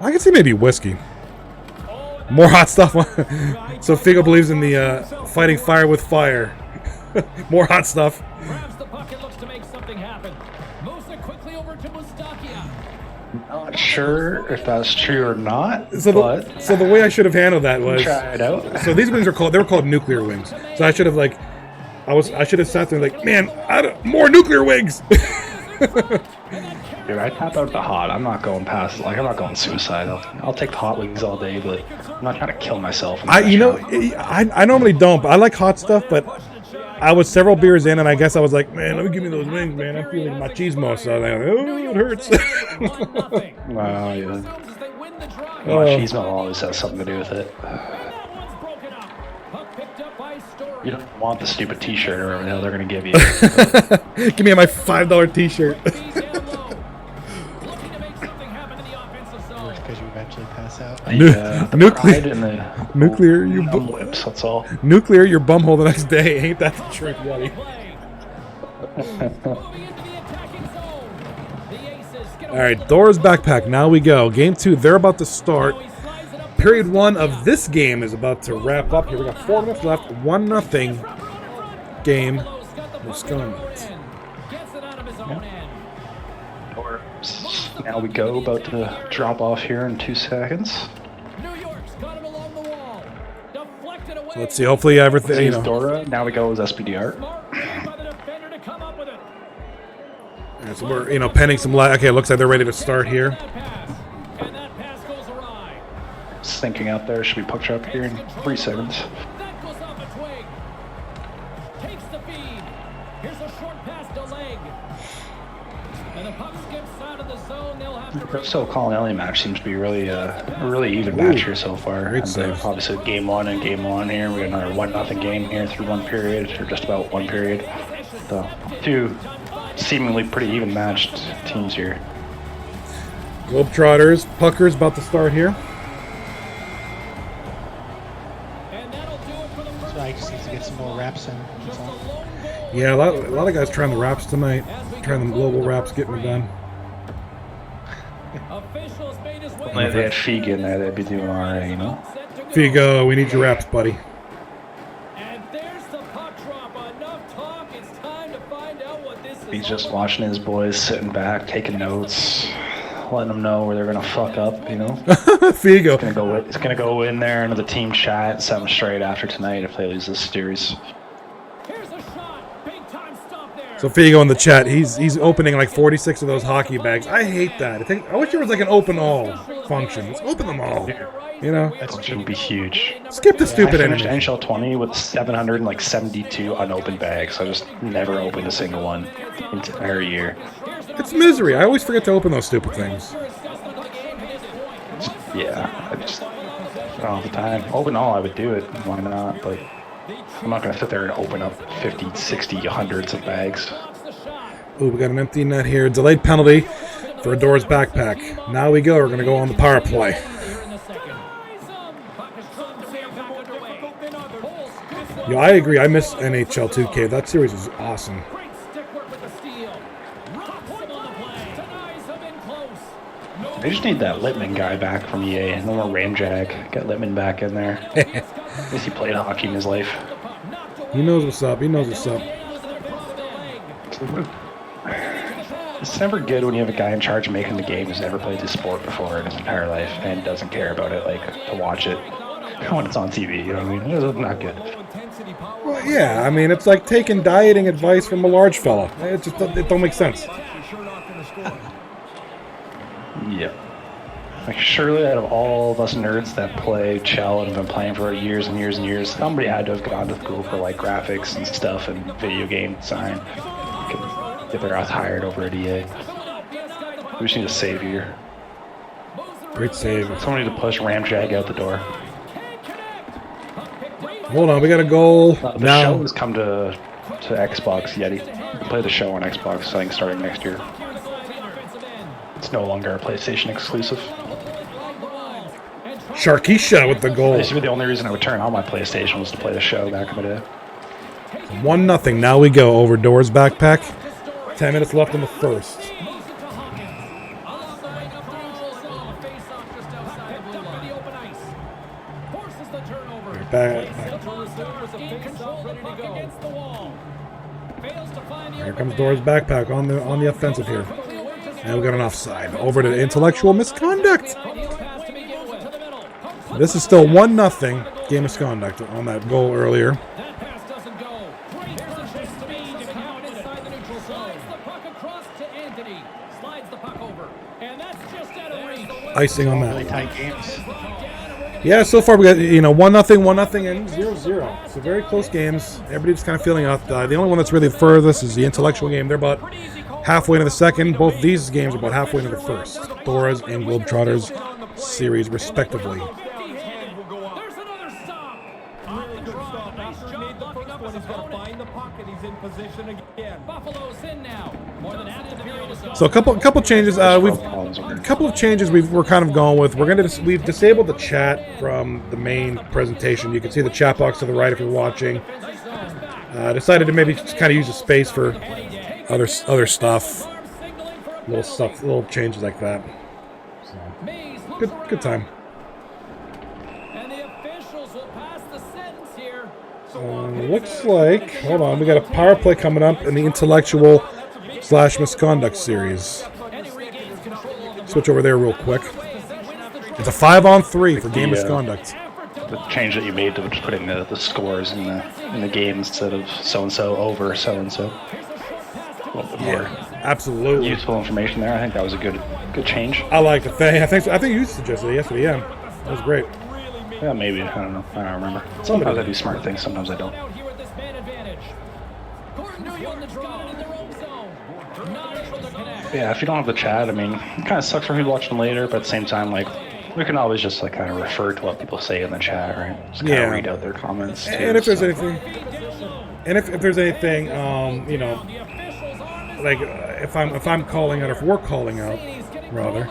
I can see maybe whiskey. More hot stuff. So Figo believes in the fighting fire with fire. More hot stuff. Grabs the puck and looks to make something happen. Moves it quickly over to Mustakia. Not sure if that's true or not, So the way I should have handled that was... try it out. So these wings they were called nuclear wings. So I should have I should have sat there like, man, more nuclear wings. Dude, I tap out the hot. I'm not going past. Like, I'm not going suicidal. I'll take the hot wings all day, but I'm not trying to kill myself. I normally don't, but I like hot stuff. But I was several beers in, and I guess I was like, man, let me give me those wings, man. I'm feeling machismo, so I was like, oh, it hurts. Wow, yeah. Machismo always has something to do with it. You don't want the stupid T-shirt or whatever the hell they're gonna give you. Give me my $5 T-shirt. Because you eventually pass out. Nuclear, you lips. That's all. Nuclear, your bumhole the next day. Ain't that the trick, buddy? All right, Doors Backpack. Now we go. Game 2. They're about to start. Period 1 of this game is about to wrap up. Here we got 4 minutes left. 1-0 game. Wisconsin. Now we go. About to drop off here in 2 seconds. So let's see. Hopefully everything. Dora. Now we go as SPDR. Right, so we're penning some. Okay, it looks like they're ready to start here. Sinking out there. Should be puck drop here in 3 seconds. The Colin Ellie match seems to be really a really even match here so far. Great And, save. obviously game 1 and game 1 here. We got another 1-0 game here through 1 period, or just about 1 period. So 2 seemingly pretty even matched teams here. Globetrotters, Pucker's about to start here. So I just need to get some more reps in. That's all. Yeah, a lot of guys trying the wraps tonight. Trying them global wraps, getting it done. If they had Feig in there, they'd be doing all right, you know? Figo, we need your wraps, buddy. And there's the puck drop. Enough talk. It's time to find out what this is. He's just watching his boys sitting back, taking notes, letting them know where they're gonna fuck up, you know? Figo. It's gonna go in there into the team chat, set them straight after tonight if they lose this series. Here's a shot. Big time stop there. So Figo in the chat, he's opening like 46 of those hockey bags. I hate that. I wish there was like an open all function. Let's open them all. You know? That should be huge. Skip the stupid I finished enemy. NHL 20 with 772 unopened bags. I just never opened a single one the entire year. It's misery. I always forget to open those stupid things. Yeah, I just all the time. Open all, I would do it. Why not? But I'm not going to sit there and open up 50, 60, hundreds of bags. Ooh, we got an empty net here. Delayed penalty for a Doors backpack. Now we go. We're going to go on the power play. Yo, I agree. I miss NHL 2K. That series was awesome. They just need that Littman guy back from EA. No more Ramjag. Get Littman back in there. At least he played hockey in his life. He knows what's up. He knows what's up. It's never good when you have a guy in charge of making the game who's never played this sport before in his entire life and doesn't care about it, like, to watch it when it's on TV, you know what I mean? It's not good. Well, yeah, I mean, it's like taking dieting advice from a large fella. It don't make sense. Yeah. Like, surely out of all of us nerds that play Chell and have been playing for years and years and years, somebody had to have gone to school for, like, graphics and stuff and video game design. Get their ass hired over at EA. We just need a savior. Great save. Somebody to push Ramjag out the door. Hold on, we got a goal. The Now, show has come to Xbox Yeti. You can play the show on Xbox, I think, starting next year. It's no longer a PlayStation exclusive. Sharkeisha with the goal. Basically, the only reason I would turn on my PlayStation was to play the show back in the day. 1-0. Now we go over Doors backpack. 10 minutes left in the first. Back. Here comes Doors backpack on the offensive here. And we got an offside. Over to intellectual misconduct. This is still 1-0. Game misconduct on that goal earlier. Icing on that. Really tight games. Yeah, so far we got 1-0, and 0-0. So very close games. Everybody's kind of feeling out. The only one that's really furthest is the intellectual game. They're about halfway into the second. Both these games are about halfway into the first. Doras and Globetrotters series, respectively. So a couple changes. A couple of changes we're kind of going with. We've disabled the chat from the main presentation. You can see the chat box to the right if you're watching. Decided to maybe just kind of use the space for other stuff, little changes like that. So, good time. Looks like, hold on, we got a power play coming up in the intellectual / misconduct series. Switch over there real quick. It's a 5-on-3 for game misconduct. The change that you made to just putting the scores in the game instead of so-and-so over so-and-so. A little bit more absolutely useful information there. I think that was a good change. I like the thing. I think you suggested it yesterday. Yeah, that was great. Yeah, maybe. I don't know. I don't remember. Sometimes I do smart things. Sometimes I don't. Yeah, if you don't have the chat, I mean, it kind of sucks for people watching later, but at the same time, like, we can always just, like, kind of refer to what people say in the chat, right? Just kind of read out their comments, too. And if there's anything, like if I'm calling out, or if we're calling out, rather,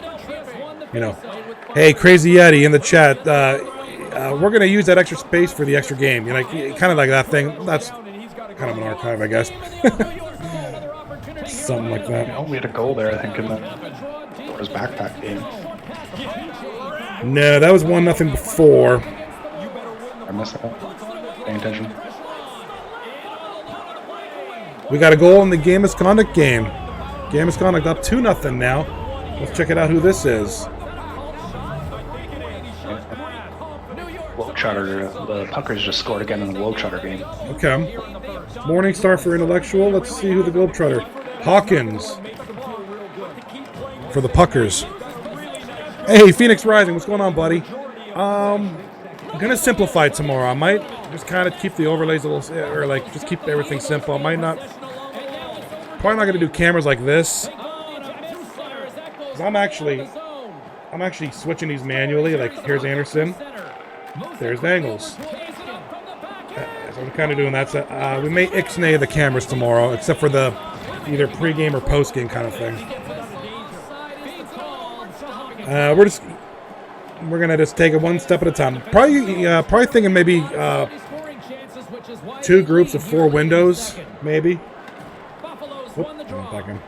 hey, Crazy Yeti in the chat, we're gonna use that extra space for the extra game. Kind of like that thing. That's kind of an archive, I guess. Something like that. Oh, we had a goal there, I think, in the Doors backpack game. No, that was 1-0 before. I missed that. Paying attention. We got a goal in the Game Misconduct game. Game Misconduct up 2-0 now. Let's check it out who this is. Globetrotter, the Puckers just scored again in the Globetrotter game. Okay. Morning star for Intellectual. Let's see who the Globetrotter. Hawkins for the Puckers. Hey, Phoenix Rising, what's going on, buddy? I'm gonna simplify tomorrow. I might just kind of keep the overlays a little, or like just keep everything simple. I might not, probably not gonna do cameras like this. 'Cause I'm actually switching these manually. Like here's Anderson, there's Dangles. So we're kind of doing that. So, we may ixnay the cameras tomorrow, except for the either pre-game or post-game kind of thing. We're gonna just take it one step at a time. Probably thinking maybe 2 groups of 4 windows, maybe. Whoop, went back in.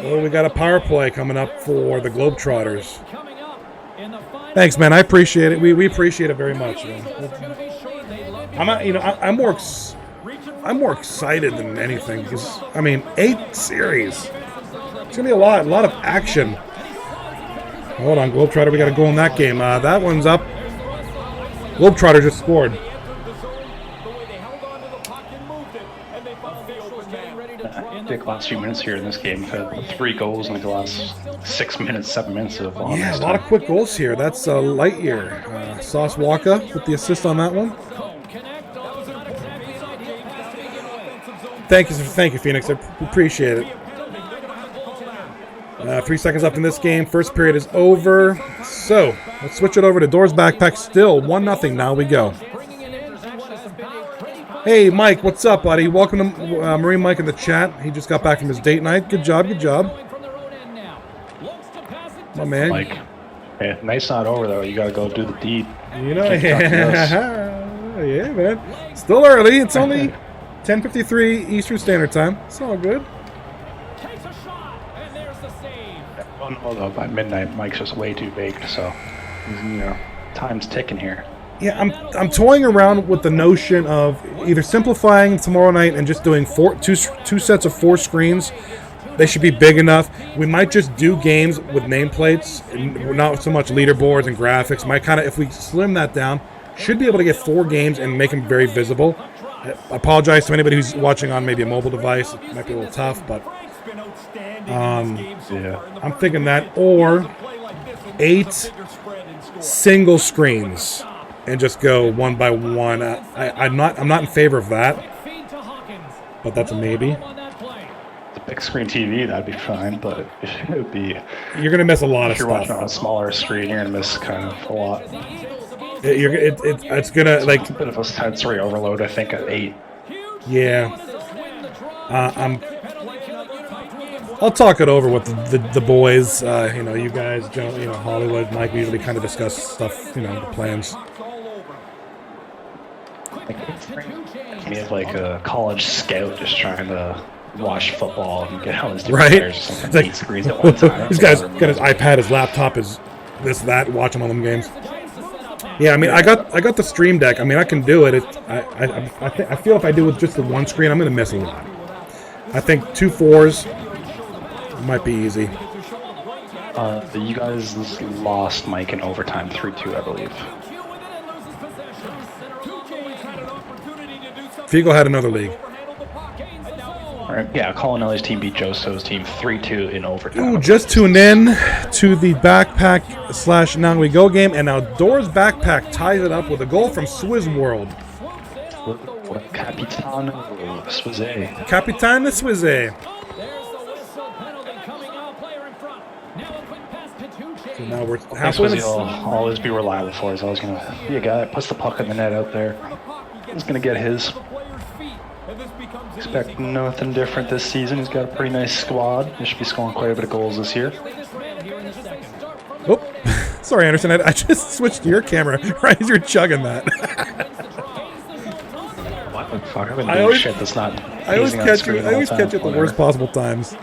Oh, we got a power play coming up for the Globetrotters. Thanks, man. I appreciate it. We appreciate it very much. I'm more excited than anything because 8 series. It's gonna be a lot of action. Hold on, Globetrotter. We got a goal in that game. That one's up. Globetrotter just scored. The last few minutes here in this game, we've had 3 goals in like the last 6 minutes, 7 minutes of on. Yeah, a lot of quick goals here. That's Lightyear. Sauce Waka with the assist on that one. Thank you, Phoenix. I appreciate it. 3 seconds left in this game. First period is over. So let's switch it over to Doors Backpack. Still 1-0. Now we go. Hey, Mike, what's up, buddy? Welcome to Marine Mike in the chat. He just got back from his date night. Good job. My man. Mike, yeah, night's not over, though. You got to go do the deed. Yeah, man. Still early. It's only 10:53 Eastern Standard Time. It's all good. Although by midnight, Mike's just way too baked, so time's ticking here. Yeah, I'm toying around with the notion of either simplifying tomorrow night and just doing two sets of 4 screens. They should be big enough. We might just do games with nameplates, and not so much leaderboards and graphics. If we slim that down, should be able to get 4 games and make them very visible. I apologize to anybody who's watching on maybe a mobile device. It might be a little tough, but I'm thinking that, or 8 single screens and just go one by one. I'm not in favor of that, but that's a maybe. The big screen TV, that'd be fine, but it would be. You're gonna miss a lot of stuff. If you're watching on a smaller screen, you're gonna miss kind of a lot. It's gonna it's a bit of a sensory overload, I think, at 8. Yeah. I'll talk it over with the boys. You guys, Hollywood, Mike. We usually kind of discuss stuff. The plans. He has like a college scout just trying to watch football and get all his different players. It's like, 8 screens at one time. This guy's got his iPad, his laptop, his this, that, watching all them games. Yeah, I got the Stream Deck. I can do it. I feel if I do it with just the one screen, I'm gonna miss a lot. I think 2 4s might be easy. You guys lost Mike in overtime 3-2, I believe. Fiegel had another league. Right, yeah, Colinelli's team beat Joso's team 3-2 in overtime. Ooh, just tuned in to the Backpack / Now We Go game, and now Doors Backpack ties it up with a goal from Swizz World. Capitano Swizze. Capitano Swizze. So now we're halfway. Swizze will always be reliable for. He's always going to be a guy that puts the puck in the net out there. He's going to get his. Expect nothing different this season. He's got a pretty nice squad. He should be scoring quite a bit of goals this year. Oh, sorry, Anderson. I just switched to your camera right as you're chugging that. What the fuck? I've been doing shit that's not. I always catch you at the worst possible times.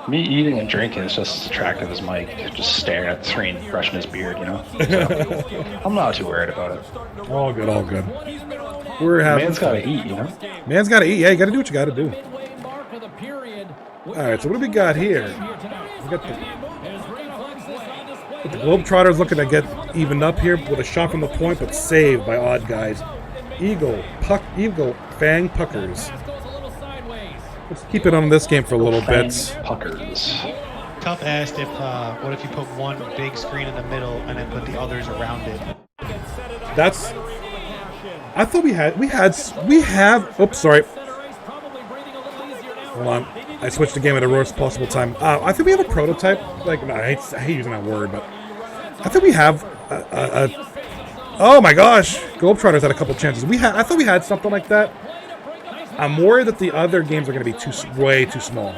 Me eating and drinking is just as attractive as Mike just staring at the screen, brushing his beard, you know? So, I'm not too worried about it. All good, all good. We're having Man's gotta eat, you know? Man's gotta eat. Yeah, you gotta do what you gotta do. Alright, so what do we got here? We got the Globetrotters looking to get evened up here with a shot from the point, but saved by odd guys. Eagle, Fang Puckers. Let's keep it on this game for a little bit. Puckers. Tough asked if what if you put one big screen in the middle and then put the others around it. That's. I thought we have. Oops, sorry. Hold on. I switched the game at the worst possible time. I think we have a prototype. Like, no, I hate using that word, but I think we have oh my gosh, Globetrotters had a couple chances. I thought we had something like that. I'm worried that the other games are going to be way too small.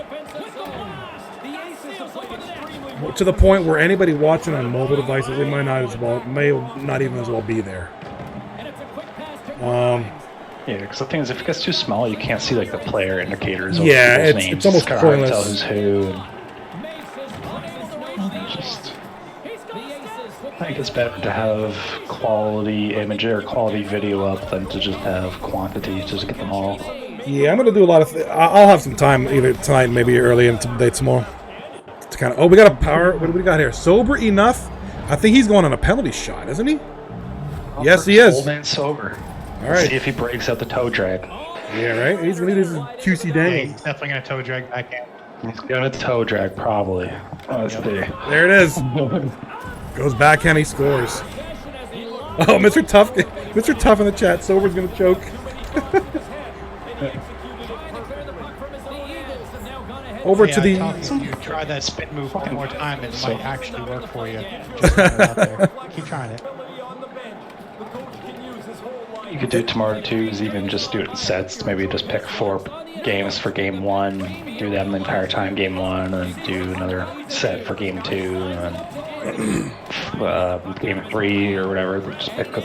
To the point where anybody watching on mobile devices, they may not even as well be there. Yeah, because the thing is, if it gets too small, you can't see like the player indicators. Yeah, names. it's almost kind of hard to tell pointless. who's who. Just, I think it's better to have quality image or quality video up than to just have quantity. Just get them all. Yeah, I'm gonna do a lot of. I'll have some time either tonight, maybe early into the day tomorrow. To kind of. Oh, we got a power. What do we got here? Sober enough. I think he's going on a penalty shot, isn't he? Yes, he is. Old man sober. All right. See if he breaks out the toe drag. Yeah, right. He's gonna do his QC Yeah, dangle. he's definitely gonna toe drag back in. He's gonna toe drag probably. Let's see. There it is. Goes backhand, he scores. Oh, Mr. Tough in the chat. Sober's gonna choke. Over to the. If you try that spin move one more time, it might actually work for you. Just put it out there. Keep trying it. You could do it tomorrow too, is even just do it in sets. Maybe just pick 4 games for game 1, do them the entire time game 1, and then do another set for game 2, and then game 3 or whatever. Just pick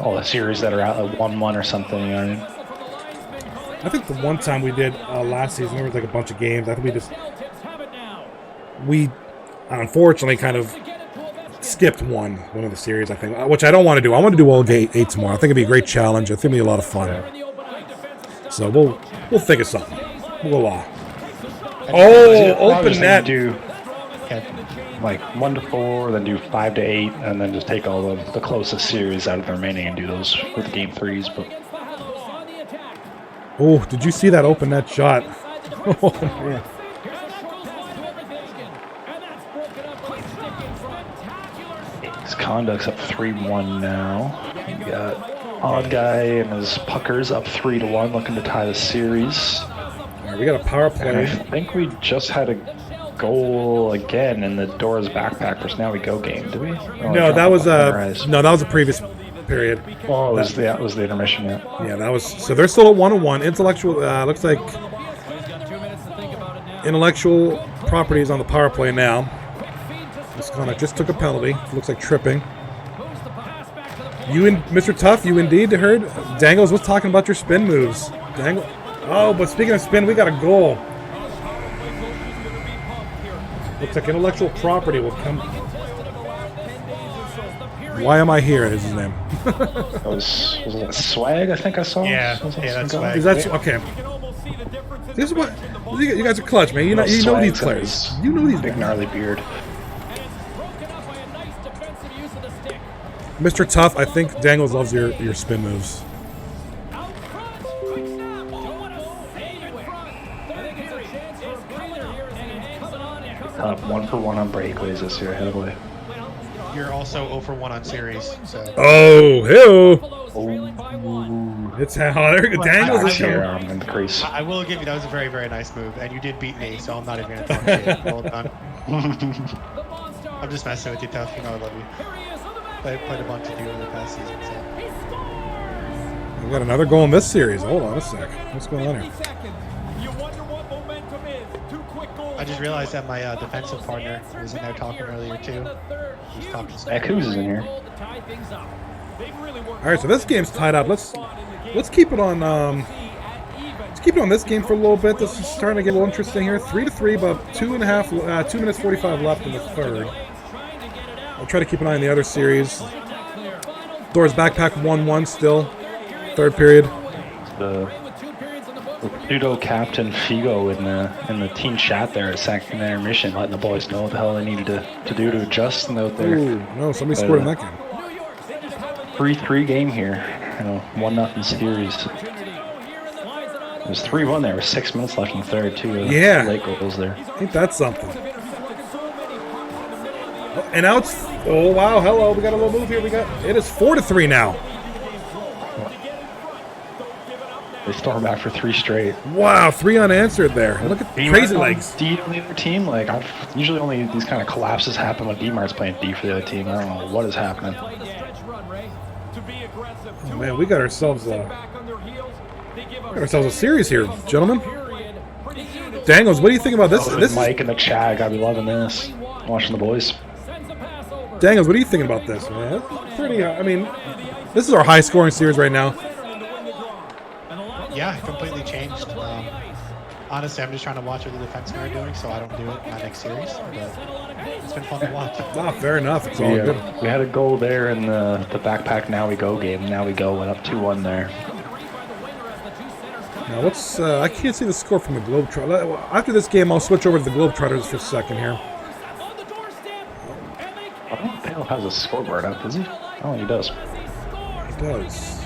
all the series that are out, 1-1 or something. You know what I mean? I think the one time we did last season, there was like a bunch of games. I think we unfortunately kind of skipped one of the series, I think, which I don't want to do. I want to do all 8 tomorrow. I think it'd be a great challenge. I think it'd be a lot of fun. So we'll think of something. We'll open net. Do like 1 to 4, then do 5 to 8, and then just take all the closest series out of the remaining and do those with the game 3s. But oh, did you see that open net shot? Oh man. His conduct's up 3-1 now. We got Odd Guy and his Puckers up 3-1, looking to tie the series. All right, we got a power play. And I think we just had a goal again in the Doors backpack versus Now We Go game, did we? Oh, No, that was a previous period. Oh, that was the intermission. Yeah, that was. So they're still at 1-1. Intellectual looks like intellectual properties on the power play now. This conduct just took a penalty. Looks like tripping. You and Mr. Tough, you indeed heard. Dangles was talking about your spin moves. Dangle. Oh, but speaking of spin, we got a goal. Looks like intellectual property will come. Why am I here? Is his name? was it Swag? I think I saw. Yeah, that's Swag. Is that okay? This is what you guys are clutch, man. You know these players. You know these big guys. gnarly beard. Mr. Tough, I think Dangles loves your spin moves. Up 1 for 1 on breakaways this year, heavily. You're also 0 for 1 on series. So. Oh, it's how there Dangles is here in the crease. I will give you that was a very, very nice move, and you did beat me, so I'm not even going to talk shit. Well done. I'm just messing with you, Tough. You know I love you. I played a bunch of you over the past season, so. We got another goal in this series. Hold on a sec. What's going on here? I just realized that my defensive partner was in there talking earlier too. He's talking stuff. Who's is in here? All right, so this game's tied up. Let's keep it on. Let's keep it on this game for a little bit. This is starting to get a little interesting here. 3-3, about 2 minutes 45 left in the third. I'll try to keep an eye on the other series. Doors backpack 1-1 still. Third period. The judo captain Figo in the team chat there at second intermission, letting the boys know what the hell they needed to do to adjust out there. Ooh, no, somebody scored in that game. 3-3 game here. 1-0 series. It was 3-1 there with 6 minutes left in the third, too. Yeah. Late goals there. Ain't that something? And now it's, oh wow, hello, we got a little move here. It is 4-3 now. They storm back for 3 straight. Wow, 3 unanswered there. Look at crazy legs. D on the other team, like usually only these kind of collapses happen when D-Mar's playing D for the other team. I don't know what is happening. Oh man, we got ourselves a series here, gentlemen. Dangles, what do you think about this? This Mike in the chat, gotta be loving this. Watching the boys. Dangles, what are you thinking about this, man? Pretty. I mean, this is our high-scoring series right now. Yeah, it completely changed. Honestly, I'm just trying to watch what the defensemen are doing, so I don't do it in my next series. But it's been fun to watch. Ah, fair enough. It's all good. We had a goal there in the backpack Now We Go game. Now We Go went up 2-1 there. Now let's. I can't see the score from the Globetrotters. After this game, I'll switch over to the Globetrotters for a second here. I don't think Pale has a scoreboard up, does he? Oh, he does. He does.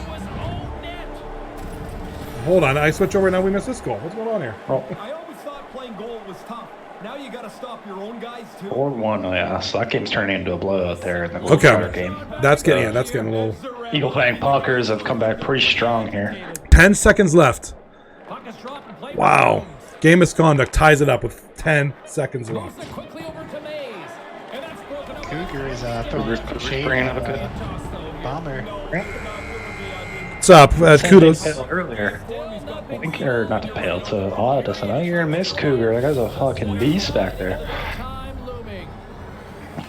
Hold on, I switch over now. We missed this goal. What's going on here? Oh. I always thought playing goal was tough. Now you got to stop your own guys too. 4-1, oh yeah. So that game's turning into a blowout there in the Globetrotter game. That's getting a little. Eagle Fang Puckers have come back pretty strong here. 10 seconds left. Wow. Game misconduct ties it up with 10 seconds left. Cougar is throwing some shade at Bomber. What's up? Kudos. Earlier. I think you're not to Pale, to Audis. I know you're gonna miss Cougar. That guy's a fucking beast back there.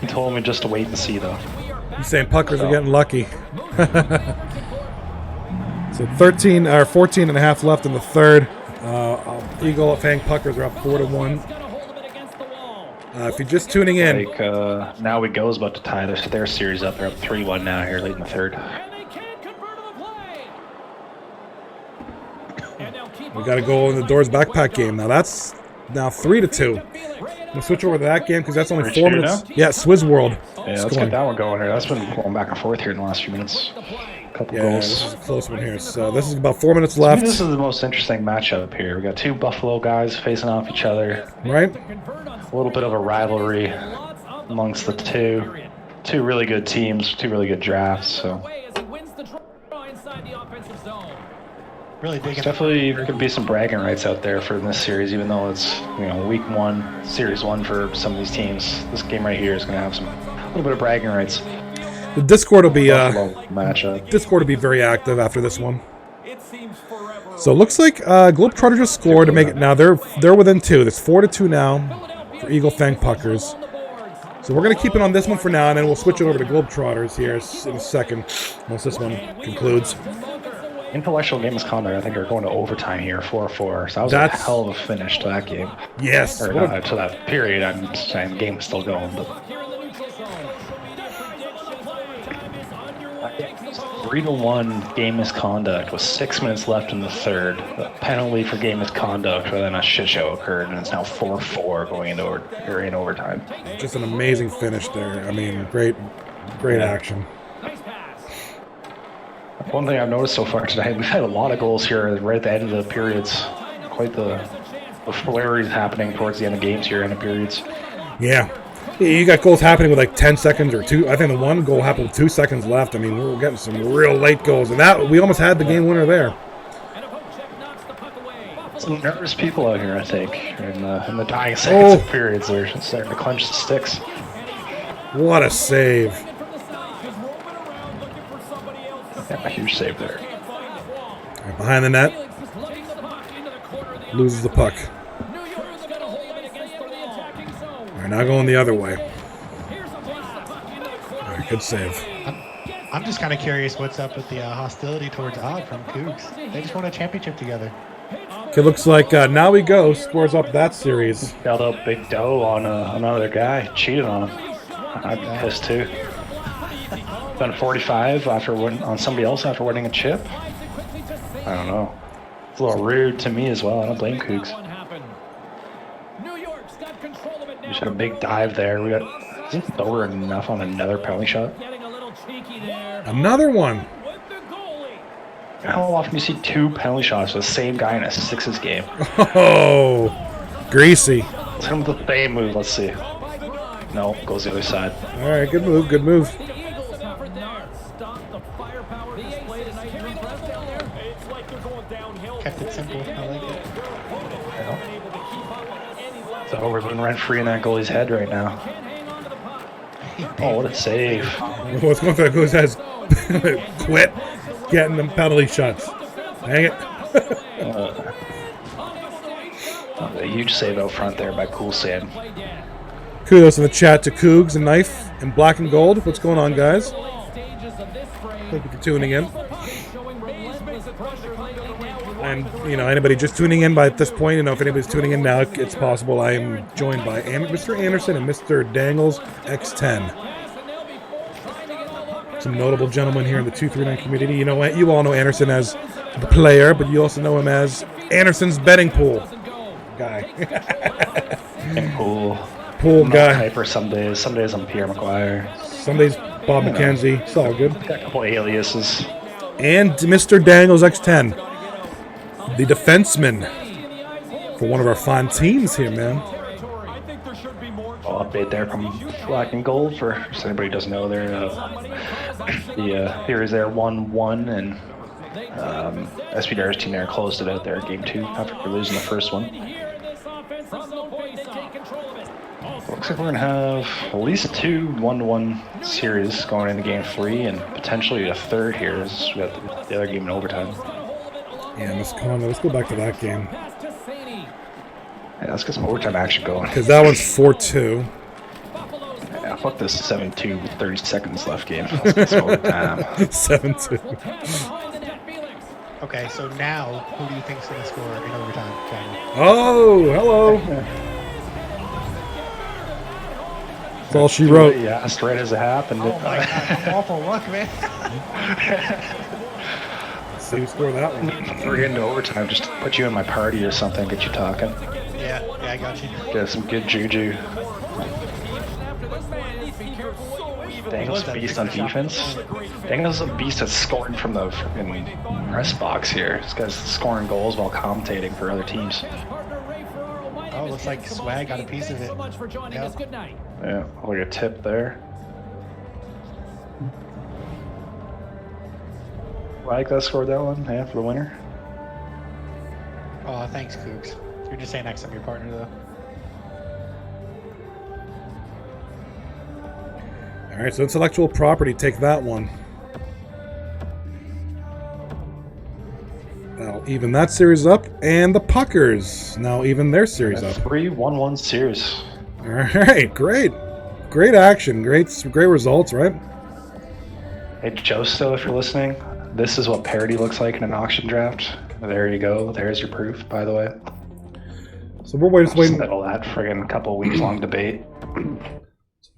He told me just to wait and see, though. He's saying Puckers are getting lucky. So 14 and a half left in the third. Eagle Fang Puckers are up 4-1. If you're just tuning in, Now We Go is about to tie their series up. They're up 3-1 now here late in the third. we got a goal in the Doors backpack game. Now that's now 3-2. We'll switch over to that game because that's only 4 minutes. Now? Yeah, Swizz World. Yeah, let's get that one going here. That's been going back and forth here in the last few minutes. Couple goals. This is a close one here. So this is about 4 minutes left. This is the most interesting matchup here. We got 2 Buffalo guys facing off each other. Right? A little bit of a rivalry amongst the two. 2 really good teams, 2 really good drafts. So Really big. definitely there could be some bragging rights out there for this series, even though it's week 1, series 1 for some of these teams. This game right here is going to have a little bit of bragging rights. The Discord will be matchup. Discord will be very active after this one. So it looks like Globetrotter just scored to make it. Now they're within 2. It's 4-2 now for Eagle Fang Puckers. So we're gonna keep it on this one for now, and then we'll switch it over to Globetrotters here in a second once this one concludes. Intellectual game misconduct, I think, are going to overtime here, 4-4. So that was a hell of a finish to that game. Yes. Or to that period. I'm saying the game is still going, but 3-1 game misconduct with 6 minutes left in the third. A penalty for game misconduct, but then a shit show occurred, and it's now 4-4 going into in overtime. Just an amazing finish there. I mean, great action. One thing I've noticed so far today, we've had a lot of goals here right at the end of the periods. Quite the flurries happening towards the end of games here in the periods. Yeah. You got goals happening with like 10 seconds or 2. I think the one goal happened with 2 seconds left. I mean, we were getting some real late goals, and that we almost had the game winner there. Some nervous people out here, I think, in the dying seconds of periods. They're starting to clench the sticks. What a save. Yeah, a huge save there. Right behind the net. Felix is looking the puck into the corner of the Loses the puck. New York's got a hold of it against the attacking zone. All right, now going the other way. Here's a blast. The puck into the corner. All right, good save. I'm just kind of curious what's up with the hostility towards Odd from Cougs. They just won a championship together. Okay, looks like Now We Go scores up that series. Held up big dough on another guy. Cheated on him. I'd be pissed too. Done 45 on somebody else after winning a chip. I don't know. It's a little rude to me as well. I don't blame Cougs. New York's got control of it now. We just had a big dive there. We got isn't over enough on another penalty shot. Getting a little cheeky there. Another one. With the goalie. How often do you see 2 penalty shots with the same guy in a Sixes game? Oh, greasy. Let's hit him with the same move. Let's see. No, goes the other side. All right, good move, good move. The Eagles have not stopped the firepower display tonight to impress down there. It's like they're going downhill. Kept it simple. I like it. So we're living rent free in that goalie's head right now. Can't hang on to the puck. Oh, what a save! What's going through that goes has quit getting them penalty shots. Dang it. A huge save out front there by Cool Sam. Kudos in the chat to Cougs and Knife and Black and Gold. What's going on, guys? Thank you for tuning in. And, anybody just tuning in by this point, if anybody's tuning in now, it's possible I am joined by Mr. Anderson and Mr. Dangles X10. Some notable gentlemen here in the 239 community. You all know Anderson as the player, but you also know him as Anderson's betting pool guy. And Pool. Pool guy. Hyper some days. Some days I'm Pierre McGuire. Some days Bob McKenzie. It's all good. Got a couple aliases. And Mr. Dangles X10, the defenseman for one of our fun teams here, man. I'll update there from Black and Gold for anybody who doesn't know. They're the series there 1-1, and SPDR's team there closed it out there game 2 after losing the first one. Looks like we're gonna have at least 2 1-1 series going into game 3, and potentially a third here as we got the other game in overtime. Yeah, Miss Conley, let's go back to that game. Yeah, let's get some overtime action going. Because that one's 4-2. Yeah, fuck this 7-2 with 30 seconds left game. Let's get some overtime. 7-2. Okay, so now who do you think's going to score in overtime, Johnny? Oh, hello. That's all she wrote. Yeah, straight as it happened. Oh my God, awful luck, man. Let's see who scored that one. If we're getting to overtime, just put you in my party or something, get you talking. Yeah, I got you. Get some good juju. Dangle's a beast on defense. Dangle's a beast at scoring from the freaking press box here. This guy's scoring goals while commentating for other teams. Oh, looks like Swag got a piece of it. Yep. Yeah, like a tip there. Swag that scored that one, yeah, for the winner. Oh, thanks, Cougs. You're just saying next time your partner, though. All right, so intellectual property, take that one. That'll even that series up, and the Puckers now even their series up. 3-1-1 series. All right, great action, great results, right? Hey, Josto, if you're listening, this is what parity looks like in an auction draft. There you go. There's your proof, by the way. So we're just waiting. Settle that friggin' couple weeks long debate.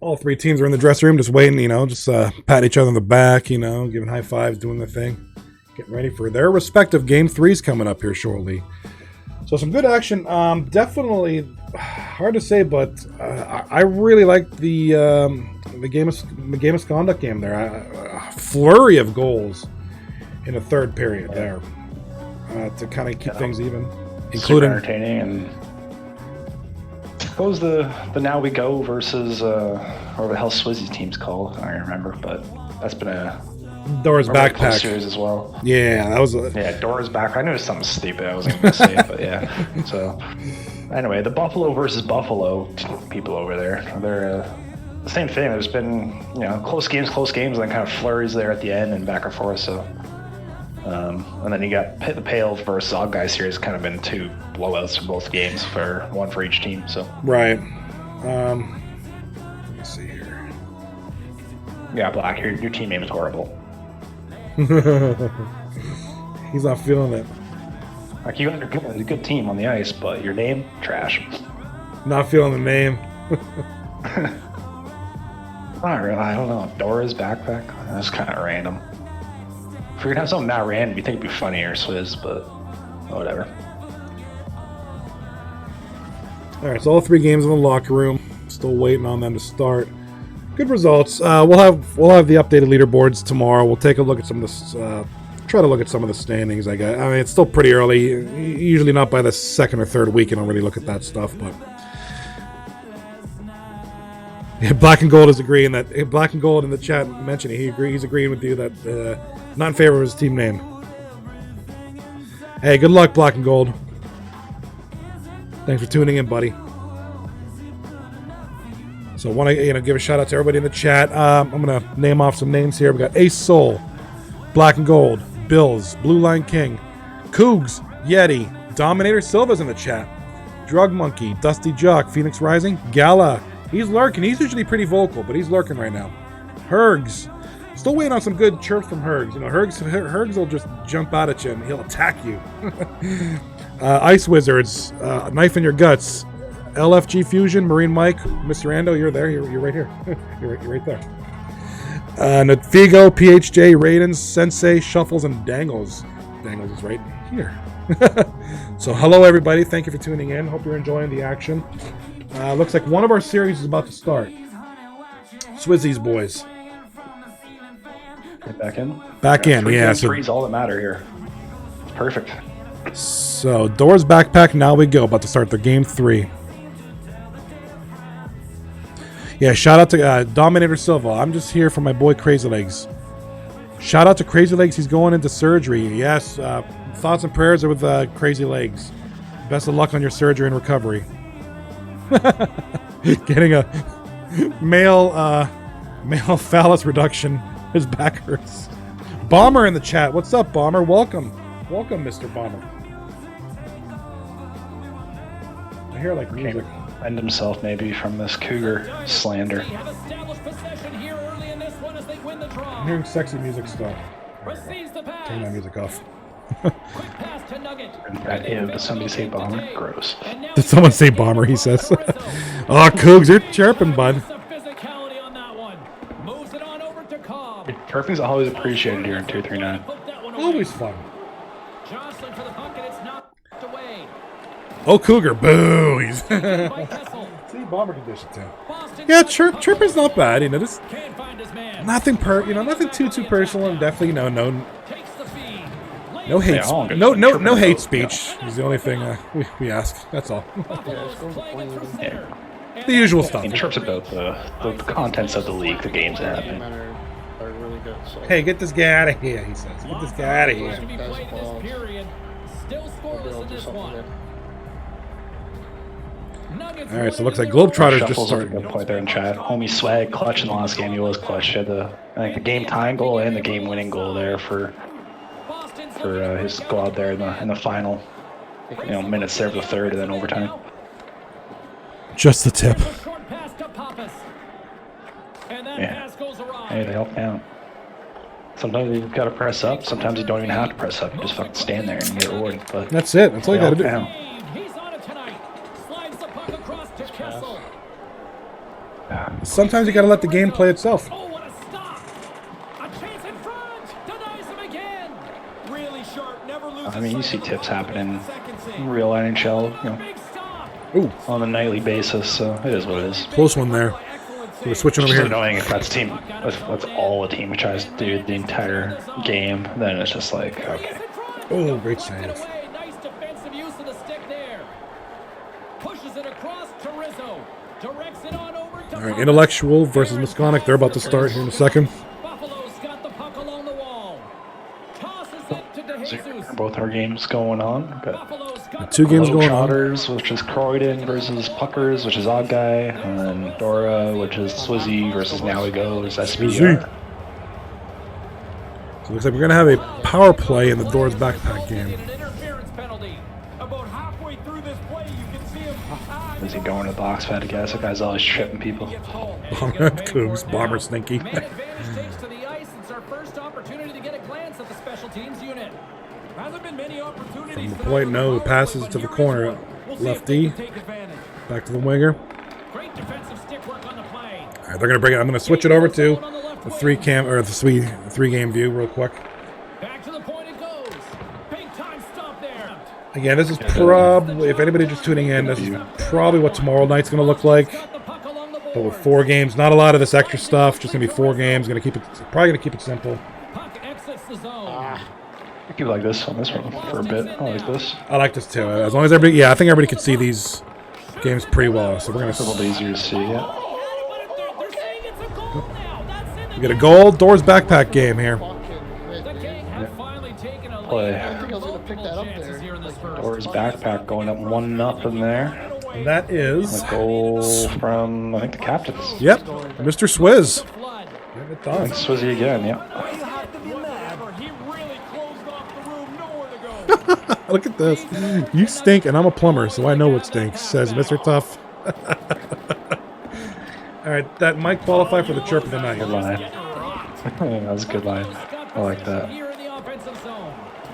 All 3 teams are in the dressing room, just waiting. Just patting each other on the back. Giving high fives, doing their thing, getting ready for their respective game 3s coming up here shortly. So some good action. Definitely hard to say, but I really like the game of misconduct game there. A flurry of goals in the third period there to kind of keep things even, including super entertaining. And what was the Now We Go versus or the hell Swizzy's team's called? I don't remember, but that's been a Dora's backpack series as well. Yeah, that was Dora's back. I knew it was something stupid. I wasn't going to say it, but yeah. So anyway, the Buffalo versus Buffalo people over there, they're the same thing. There's been close games, and then kind of flurries there at the end and back and forth. So And then you got the Pale versus Odd Guy series, kind of been 2 blowouts for both games, one for each team. So Right. Let's see here. yeah, Black, your team name is horrible. He's not feeling it. Like, you got a good team on the ice, but your name, trash. Not feeling the name. I don't know. Dora's backpack? That's kind of random. If you're gonna have something not random, you think it'd be funnier, Swizz, but whatever. All right, so all 3 games in the locker room. Still waiting on them to start. Good results. We'll have the updated leaderboards tomorrow. We'll take a look at some of the try to look at some of the standings. I mean, it's still pretty early. Usually not by the 2nd or 3rd week, you don't really look at that stuff. But yeah, Black and Gold is agreeing that Black and Gold in the chat mentioned it. He's agreeing with you that not in favor of his team name. Hey, good luck, Black and Gold. Thanks for tuning in, buddy. So I want to give a shout out to everybody in the chat. I'm going to name off some names here. We got Ace Soul, Black and Gold, Bills, Blue Line King, Cougs, Yeti, Dominator Silva's in the chat, Drug Monkey, Dusty Jock, Phoenix Rising, Gala. He's lurking. He's usually pretty vocal, but he's lurking right now. Hergs. Still waiting on some good chirps from Hergs. You know, Hergs will just jump out at you and he'll attack you. Ice Wizards, Knife in Your Guts, LFG Fusion, Marine Mike, Mr. Ando, you're there. You're right here. you're right there. Figo, PHJ, Raidens, Sensei, Shuffles, and Dangles. Dangles is right here. So hello, everybody. Thank you for tuning in. Hope you're enjoying the action. Looks like one of our series is about to start. Swizzy's boys. Get back in? Back in, yeah. So 3 is all that matter here. Perfect. So, Dora's Backpack, now we go. About to start their game 3. Yeah, shout out to Dominator Silva. I'm just here for my boy Crazy Legs. Shout out to Crazy Legs. He's going into surgery. Yes, thoughts and prayers are with Crazy Legs. Best of luck on your surgery and recovery. Getting a male phallus reduction. His back hurts. Bomber in the chat. What's up, Bomber? Welcome, Mr. Bomber. I hear like music. End himself maybe from this Cougar slander. I'm hearing sexy music still. Turn that music off. Did somebody say Bomber? Gross. Did someone say Bomber? He says. Oh, Cougs, you're chirping, bud. Chirping's always appreciated here in 239. Always fun. Oh, Cougar, boo! He's see, Bomber condition too. Yeah, chirping's not bad. You know, just nothing nothing too personal, and definitely no hate, no hate speech is the only thing we ask. That's all. Yeah. The usual stuff. He chirps about the contents of the league, the games that happen. Hey, get this guy out of here, he says. Get this guy out of here. All right, so it looks like Globetrotters just started. Good point there in chat. Homie Swag clutch in the last game. He was clutch. He had the game tying goal and the game winning goal there for his goal out there in the final. Minutes there for the 3rd and then overtime. Just the tip. Yeah. Hey, they help out. Sometimes you've got to press up. Sometimes you don't even have to press up. You just fucking stand there and you get rewarded. But that's it. That's all you got to do. Down. Sometimes you got to let the game play itself. I mean, you see tips happening in real NHL, on a nightly basis. So it is what it is. Close one there. We're switching over it's here. Annoying if that's team. That's all a team tries to do the entire game. Then it's just like, okay. Oh, great save. Nice defensive use of the stick there. Pushes it across to Rizzo. Directs it on over to all right, Intellectual versus Misconic. They're about to start here in a second. Buffalo's got the puck along the wall. Tosses it to DeJesus. Both our games going on. Got 2 games going on. Globetrotters, which is Croydon versus Puckers, which is Odd Guy, and then Dora, which is Swizzy versus Now We Go, is SBR. So it looks like we're going to have a power play in the Doors backpack game. An interference penalty. About halfway through this play, you can see him. Is he going to the box pad? I guess that guy's always tripping people. Cougs, Bomber Stinky. Man advantage takes to the ice. It's our first opportunity to get a glance at the special teams unit. Hasn't been many opportunities. From the point, no, passes to the corner. Lefty. Back to the winger. Great defensive stick work on the play. All right, they're gonna bring it. I'm gonna switch it over to the three game view real quick. Back to the point it goes. Big time stop there. Again, this is probably, if anybody just tuning in, this is probably what tomorrow night's gonna look like. Got the puck along the But board. with 4 games, not a lot of this extra stuff. Just gonna be 4 games. Probably gonna keep it simple. Puck exits the zone. I keep like this on this one for a bit. I like this. I like this too. As long as everybody, I think everybody can see these games pretty well. So we're gonna It's a little easier to see. Yeah. They're saying it's a goal now. That's in the we get a goal. Doors backpack game here. The King have finally taken a Play. lead. I think I was gonna pick that up Chances there. here in this first. Doors backpack going up 1-0 there. And that is, A goal from I think the captains. yep, Mr. Swizz. Flood. Getting it I done. think Swizzy again. Yeah. He really closed off the room, nowhere to go. Look at this. You stink, and I'm a plumber, so I know what stinks, says Mr. Tough. All right, that might qualify for the chirp of the night. Good line. That was a good line. I like that. Here in the offensive zone.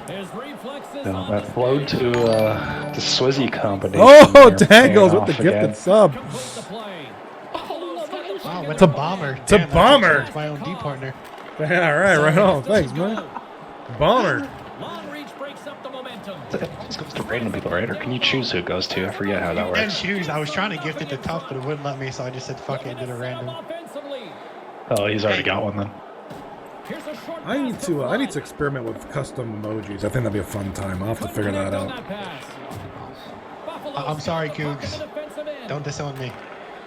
His reflexes No, on that the flowed to the Swizzy combination. Oh, there, Dangles paying with the off gifted again. sub. complete the play. Wow, went to Bomber. to Damn, Bomber. It's my own D partner. Yeah, all right, right on. Thanks, man. Bomber. Long reach breaks up the momentum. This goes to random people, right? Or can you choose who it goes to? I forget how that And works. choose. I was trying to gift it to Tough, but it wouldn't let me, so I just said fuck it and did a random. Offensively. Oh, he's already got one then. Here's a short I need pass to Flood. experiment with custom emojis. I think that'd be a fun time. I'll have to figure that On out. pass. Buffalo I'm sorry, puck in the Cougs. defensive end. Don't disown me.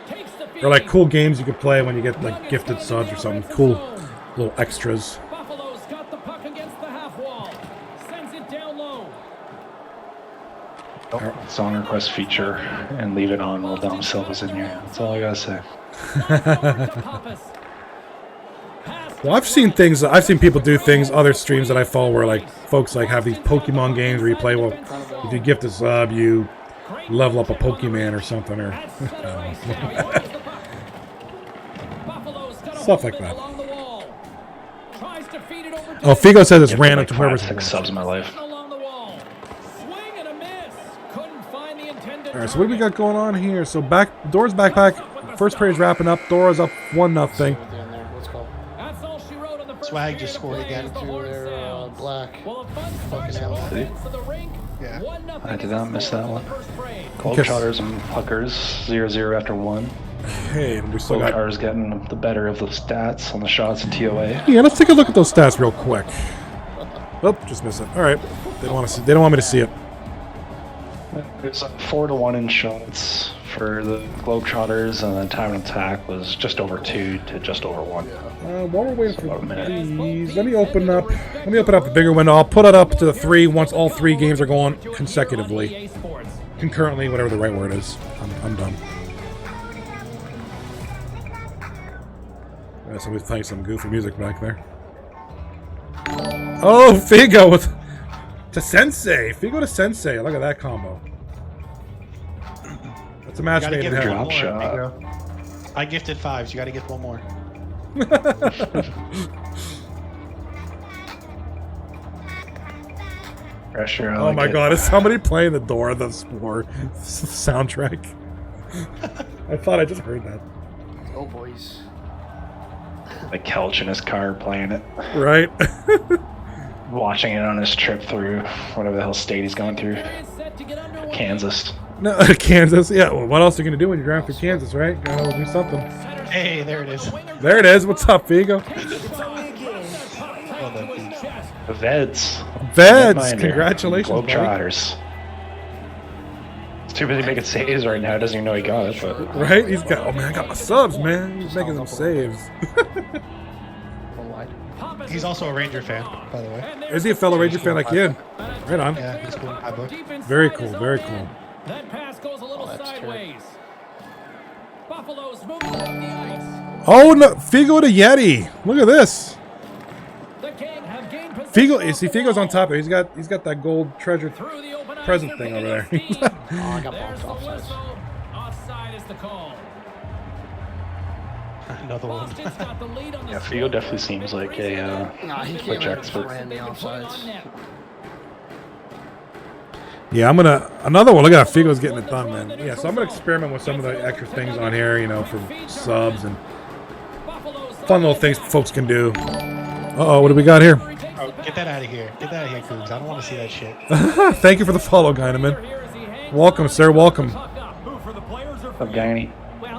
Takes the Or like feed. cool games you could play when you get like gifted subs or something. Cool little extras. Buffalo's got the puck against the half wall. Sends it down low. Oh, song request feature and leave it on while Dom Silva's in here. That's all I gotta say. Well, I've seen people do things, other streams that I follow where like folks like have these Pokemon games where you play, well, if you gift a sub, you level up a Pokemon or something, or stuff like that. Oh, Figo says it's Yeah, random like to whoever's 5-6 subs in my life. All right, so what do we got going on here? So Doors backpack. First period's wrapping up. Doors up 1-0. Let's go. Swag just scored again. Through their black. Focus hell. See? Yeah. I did not miss that one. Yes. Globetrotters and Puckers 0-0 after 1. Okay, and we still got. Globetrotters getting the better of the stats on the shots and TOA. Yeah, let's take a look at those stats real quick. Oh, just missed it. All right, they don't want to see. They don't want me to see it. It's 4-1 in shots for the Globetrotters, and the time of attack was just over 2 to just over 1. While we're waiting for About a minute. these, let me open up the bigger window. I'll put it up to the 3 once all 3 games are going consecutively, concurrently, whatever the right word is. I'm done. Somebody's playing some goofy music back there. Oh, Figo to Sensei. Figo to Sensei. Look at that combo. That's a match You gotta made in give it heaven. one more, shot. Negro. I gifted 5s. You gotta get one more. Pressure. I Oh like my it. god, is somebody playing the Door of the Spore soundtrack? I thought I just heard that. Oh, boys. Like Kelch in his car playing it, Right? watching it on his trip through whatever the hell state he's going through. Kansas. No, Kansas. Yeah, well, what else are you going to do when you're driving through Kansas, right? Gotta do something. Hey, there it is. There it is. What's up, Figo? The Veds. Veds, Netminder. congratulations, buddy. Globetrotters. He's too busy making saves right now. Doesn't even know he got it, but Right? He's got, oh man, I got my subs, man. He's making some saves. He's also a Ranger fan, by the way. Is he a fellow Ranger fan like you? Right on. Yeah, he's cool in my book. Very cool, very cool. That pass goes a little that's sideways. Buffalo's moving down the ice. Oh, no. Figo to Yeti. Look at this. The King have gained Figo, you see, Figo's on top of it. He's got that gold treasure Through the open ice present to thing the over there. 18. Oh, I got There's bumped the offsides. whistle. Offside is the call. Another one. Boston's got the lead on the Yeah, score. Figo definitely seems like a Nah, he Quick can't checks, but- ran me offsides. Yeah, I'm gonna another one. Look at that, Figo's getting it done, man. Yeah, so I'm gonna experiment with some of the extra things on here, you know, for subs and fun little things folks can do. Uh-oh, what do we got here? Oh, get that out of here. Get that out of here, Cougs. I don't want to see that shit. Thank you for the follow, Gyneman. Welcome, sir. Welcome. Who for the players or for of Guyaney.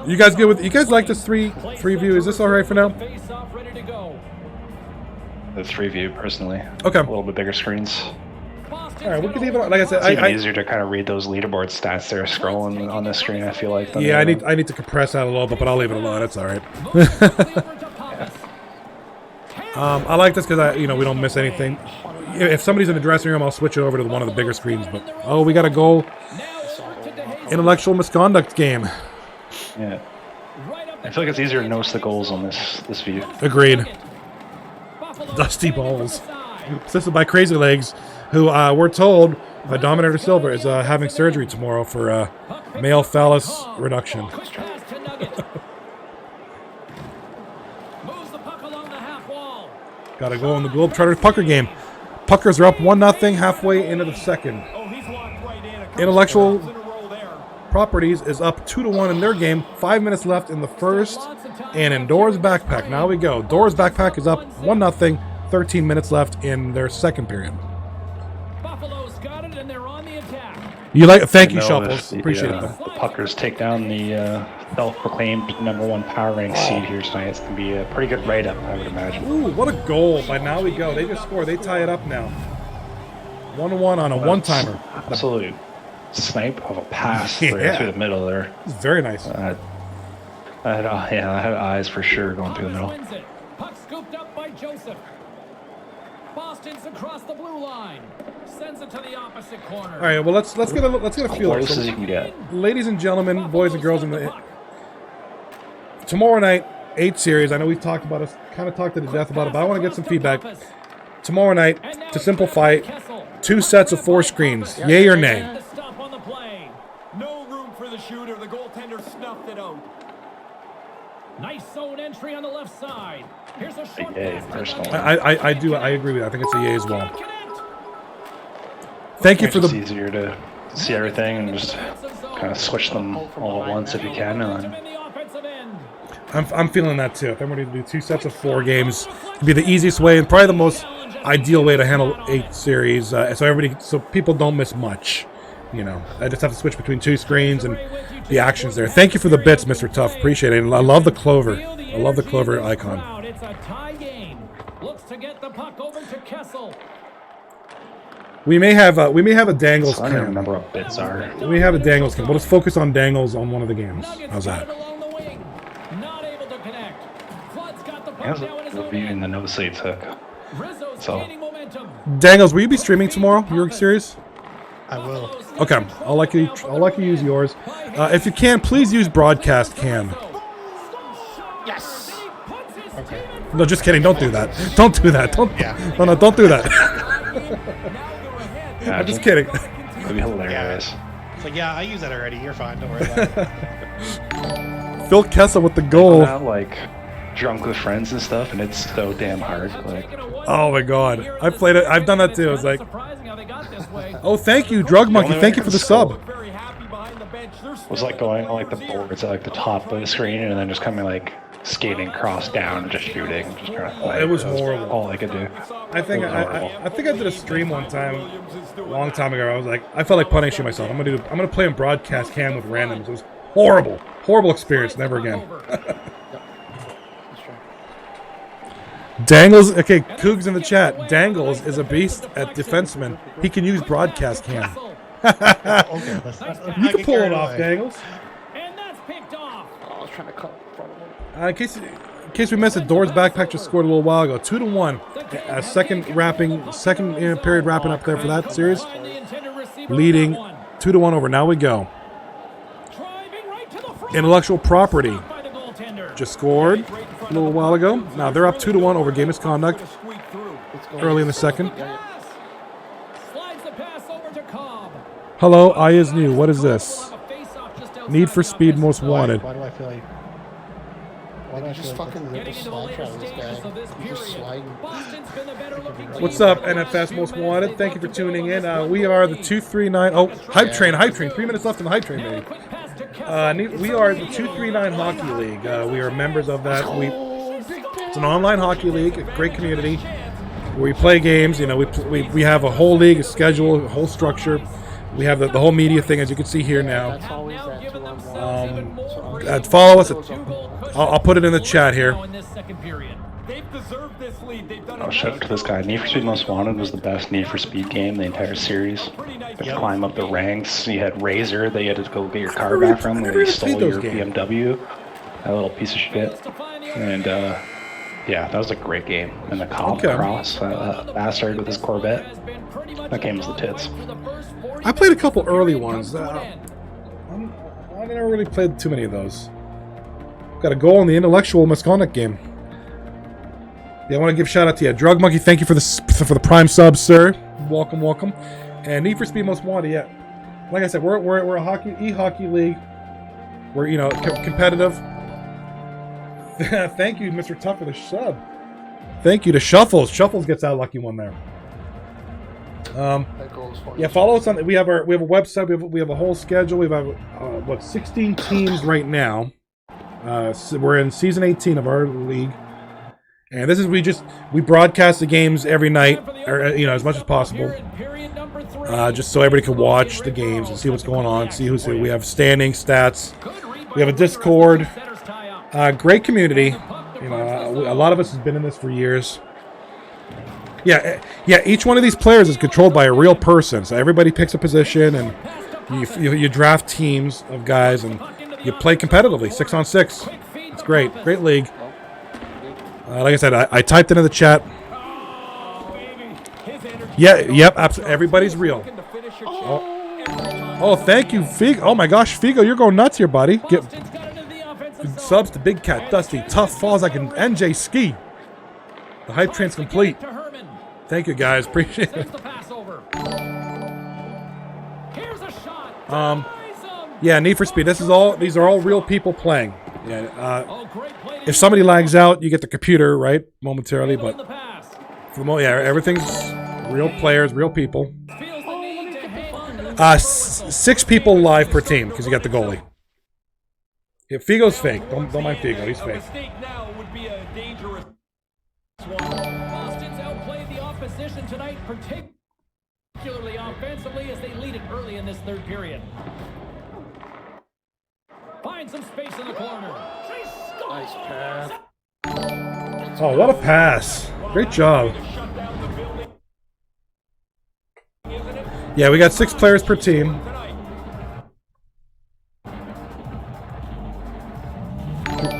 You guys good with? You guys like this three view? Is this all right for now? The 3 view personally. Okay. A little bit bigger screens. All right, we can leave it. Like I said, It's even easier to kind of read those leaderboard stats there scrolling on the screen. I feel like. than yeah, the- I need to compress that a little bit, but I'll leave it alone. That's all right. I like this because we don't miss anything. If somebody's in the dressing room, I'll switch it over to one of the bigger screens. But we got a goal. Intellectual misconduct game. Yeah. I feel like it's easier to notice the goals on this view. Agreed. Dusty balls. Assisted by Crazy Legs, who we're told by Dominator Silver is having surgery tomorrow for male phallus reduction. Got a goal in the Globetrotters Pucker game. Puckers are up 1-0 halfway into the second. Intellectual Properties is up 2-1 in their game. 5 minutes left in the first. And in Doors Backpack, now we go. Doors Backpack is up 1-0. 13 minutes left in their second period. Buffalo's got it and they're on the attack. Thank you, I know Shuffles. if Appreciate it. the Puckers take down the self-proclaimed #1 power rank seed here tonight. It's going to be a pretty good write-up, I would imagine. Ooh, what a goal by Now We Go. They just scored. They tie it up now. 1-1 on a one-timer. Absolute snipe of a pass Yeah. right through the middle there. It's very nice. I had eyes for sure going through the middle. Wins it. Puck scooped up by Joseph. Boston's across the blue line. Sends it to the opposite corner. All right, well let's get a feel. Close as you can get. Ladies and gentlemen, boys and girls, tomorrow night, 8 series. I know we've talked about it, kind of talked to death about it, but I want to get some feedback. Tomorrow night, to simplify, 2 sets of 4 screens. Yay or nay? Stop on the play. No room for the shooter. The goaltender snuffed it out. Nice zone entry on the left side. Here's a short Yay, pass. personally. I agree with that. I think it's a yay as well. Thank you for It's the. easier to see everything and just kind of switch them all at once if you can. And then I'm feeling that too. If I'm ready to do 2 sets of 4 games, it'd be the easiest way and probably the most ideal way to handle 8 series. So people don't miss much. I just have to switch between 2 screens and the actions there. Thank you for the bits, Mr. Tough. Appreciate it. And I love the clover. I love the clover icon. It's a tie game. Looks to get the puck over to Kessel. We may have a Dangles I don't even cam. remember what bits are. We have a Dangles cam. We'll just focus on Dangles on one of the games. How's that? Along the wing. Not able to connect. Flood's got the puck How's now in his it own reviewing end. the notes they took? Rizzo's So- gaining momentum. Dangles, will you be streaming tomorrow? Your series? I will. Okay, I'll let you use yours. If you can, please use broadcast cam. Yes. Okay. No, just kidding. Don't do that. Don't do that. Don't. Yeah. No, don't do that. Yeah, I'm just kidding. That'd be hilarious. It's like, yeah, I use that already. You're fine. Don't worry about it. Phil Kessel with the I'm goal. not like drunk with friends and stuff, and it's so damn hard. Like, Oh my god, I played it. I've done that too. It's like, Surprising how they got this way. oh, thank you, Drug Monkey. Thank you for the sub. Very happy behind the bench. it was like going on like the boards at like the top of the screen, and then just coming like skating across down, and just shooting, just trying to play. It was That's horrible. all I could do. I think I think I did a stream one time, a long time ago. I was like, I felt like punishing myself. I'm gonna play in broadcast cam with randoms. It was horrible experience. Never again. Dangles, okay, Cougs in the chat. Dangles is a beast at defenseman. He can use broadcast cam. Okay, let's. You can pull it off, Dangles. And that's picked off. I was trying to cut in front of him. In case we missed it, Doors Backpack just scored a little while ago. 2-1. Second period wrapping up there for that series. Leading 2-1 over. Now we go. Intellectual Property just scored a little while ago. Now they're up 2-1 over game misconduct. early in the second. Slides the pass over to Cobb. Hello, I is new. What is this? Need for Speed Most Wanted. Why do I feel like? Why do I Just feel like fucking rip the Getting into the slack later out of this stages guy. of this He's just period. sliding. Boston's been the better looking team. What's up, for the last NFS few Most minutes. Wanted? They've Thank you for got to build tuning on in. this We are the lead. 239. Oh, Hype Train, Hype Train. 3 minutes left in the Hype Train, Now the baby. quick pass to Kessel. We are the 239 Hockey League. We are members of that. It's an online hockey league, a great community where we play games. You know, we have a whole league, a schedule, a whole structure. We have the whole media thing, as you can see here now. That's always that 2-on-1. Follow us. I'll put it in the chat here. They've deserved this lead. They've done Oh, shout out to this guy. Need for Speed Most Wanted was the best Need for Speed game the entire series. You climb up the ranks. You had Razor that you had to go get your car back from. Where he stole your BMW. That little piece of shit. And yeah, that was a great game. And the Cobb Cross, bastard with his Corvette. That game was the tits. I played a couple early ones. I never really played too many of those. Got a goal in the intellectual misconduct game. Yeah, I want to give a shout out to you, Drug Monkey. Thank you for the prime sub, sir. Welcome, welcome. And Need for Speed Most Wanted. Yeah, like I said, we're a hockey league. We're competitive. Thank you, Mr. Tuff, for the sub. Thank you to Shuffles. Shuffles gets that lucky one there. That goal is funny. Yeah, follow us on. We have a website. We have a whole schedule. We have 16 teams right now. So we're in season 18 of our league, and this is we broadcast the games every night, or as much as possible, just so everybody can watch the games and see what's going on, see who's who. We have standing stats. We have a Discord. Great community. A lot of us has been in this for years. Yeah. Each one of these players is controlled by a real person. So everybody picks a position, and you draft teams of guys, and you play competitively, 6-on-6. It's great league. Like I said, I typed into the chat. Yep, absolutely. Everybody's real. Oh, thank you, Figo. Oh my gosh, Figo, you're going nuts here, buddy. Get subs to Big Cat, Dusty, Tough Falls like an NJ Ski. The hype train's complete. Thank you, guys. Appreciate it. Yeah, Need for Speed. These are all real people playing. Yeah. If somebody lags out, you get the computer right momentarily, but for the most, yeah, everything's real players, real people. 6 people live per team because you got the goalie. Yeah, Figo's fake. Don't mind Figo. He's fake. Boston's outplayed the opposition tonight, particularly offensively, as they lead it early in this third period. Find some space in the corner. Nice pass. Oh, what a pass. Great job. Yeah, we got 6 players per team.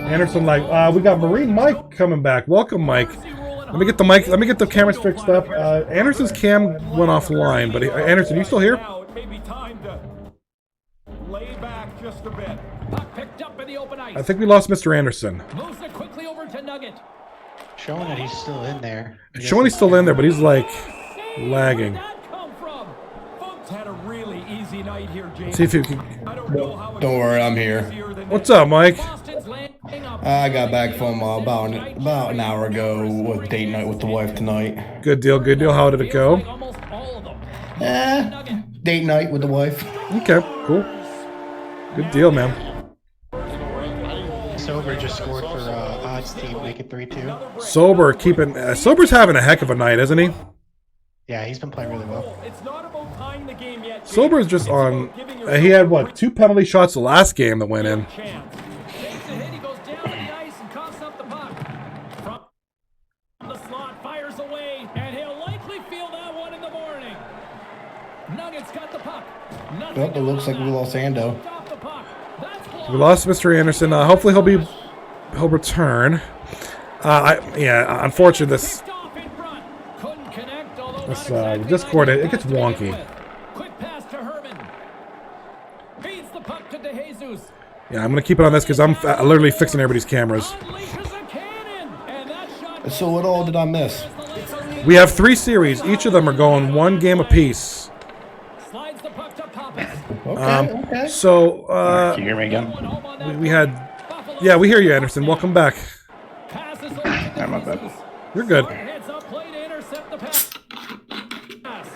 Anderson, we got Marine Mike coming back. Welcome, Mike. Let me get the cameras fixed up. Anderson's cam went offline, but Anderson, you still here? I think we lost Mr. Anderson. Moves it quickly over to Nugget. Showing that he's still in there. It's showing he's still in there, but he's lagging. Had a really easy night here, James. See if you can. Don't worry, I'm here. What's up, Mike? I got back from about an hour ago with date night with the wife tonight. Good deal, good deal. How did it go? Date night with the wife. Okay, cool. Good deal, man. Sober just scored for odds team, make it 3-2. Sober's having a heck of a night, isn't he? Yeah, he's been playing really well. It's not about tying the game yet. Sober's just on. He had 2 penalty shots the last game that went in. He goes down to the ice and coughs up the puck. From the slot, fires away, and he'll likely feel that one in the morning. Nuggets got the puck. Well, it looks like we lost Ando. We lost Mr. Anderson. Hopefully he'll return. Unfortunately this Discord, it gets wonky. Quick pass to Herman. Feeds the puck to DeJesus. Yeah, I'm gonna keep it on this because I'm literally fixing everybody's cameras. So what all did I miss? We have 3 series. Each of them are going 1 game apiece. Slides the puck to Pappas. Okay. So, Can you hear me again? we had... Yeah, we hear you, Anderson. Welcome back. Passes over to I'm not bad. You're good. Heads up play to intercept the pass.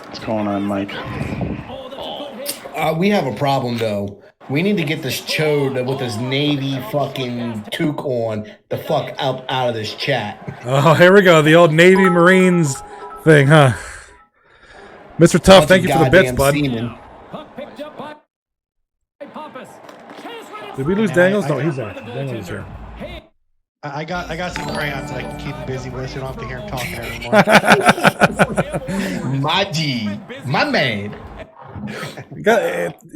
What's going on, Mike? Oh, that's a good hit. We have a problem, though. We need to get this chode with this Navy fucking toque on the fuck out of this chat. Oh, here we go. The old Navy Marines thing, huh? Mr. Tough, thank you for the bits, bud. Seaman. Puck picked up by Pappas. Did we lose Daniels? No, he's there. Daniels is here. I got some crayons that I can keep him busy with, so you don't have to hear him talking anymore. My G. My man. You got,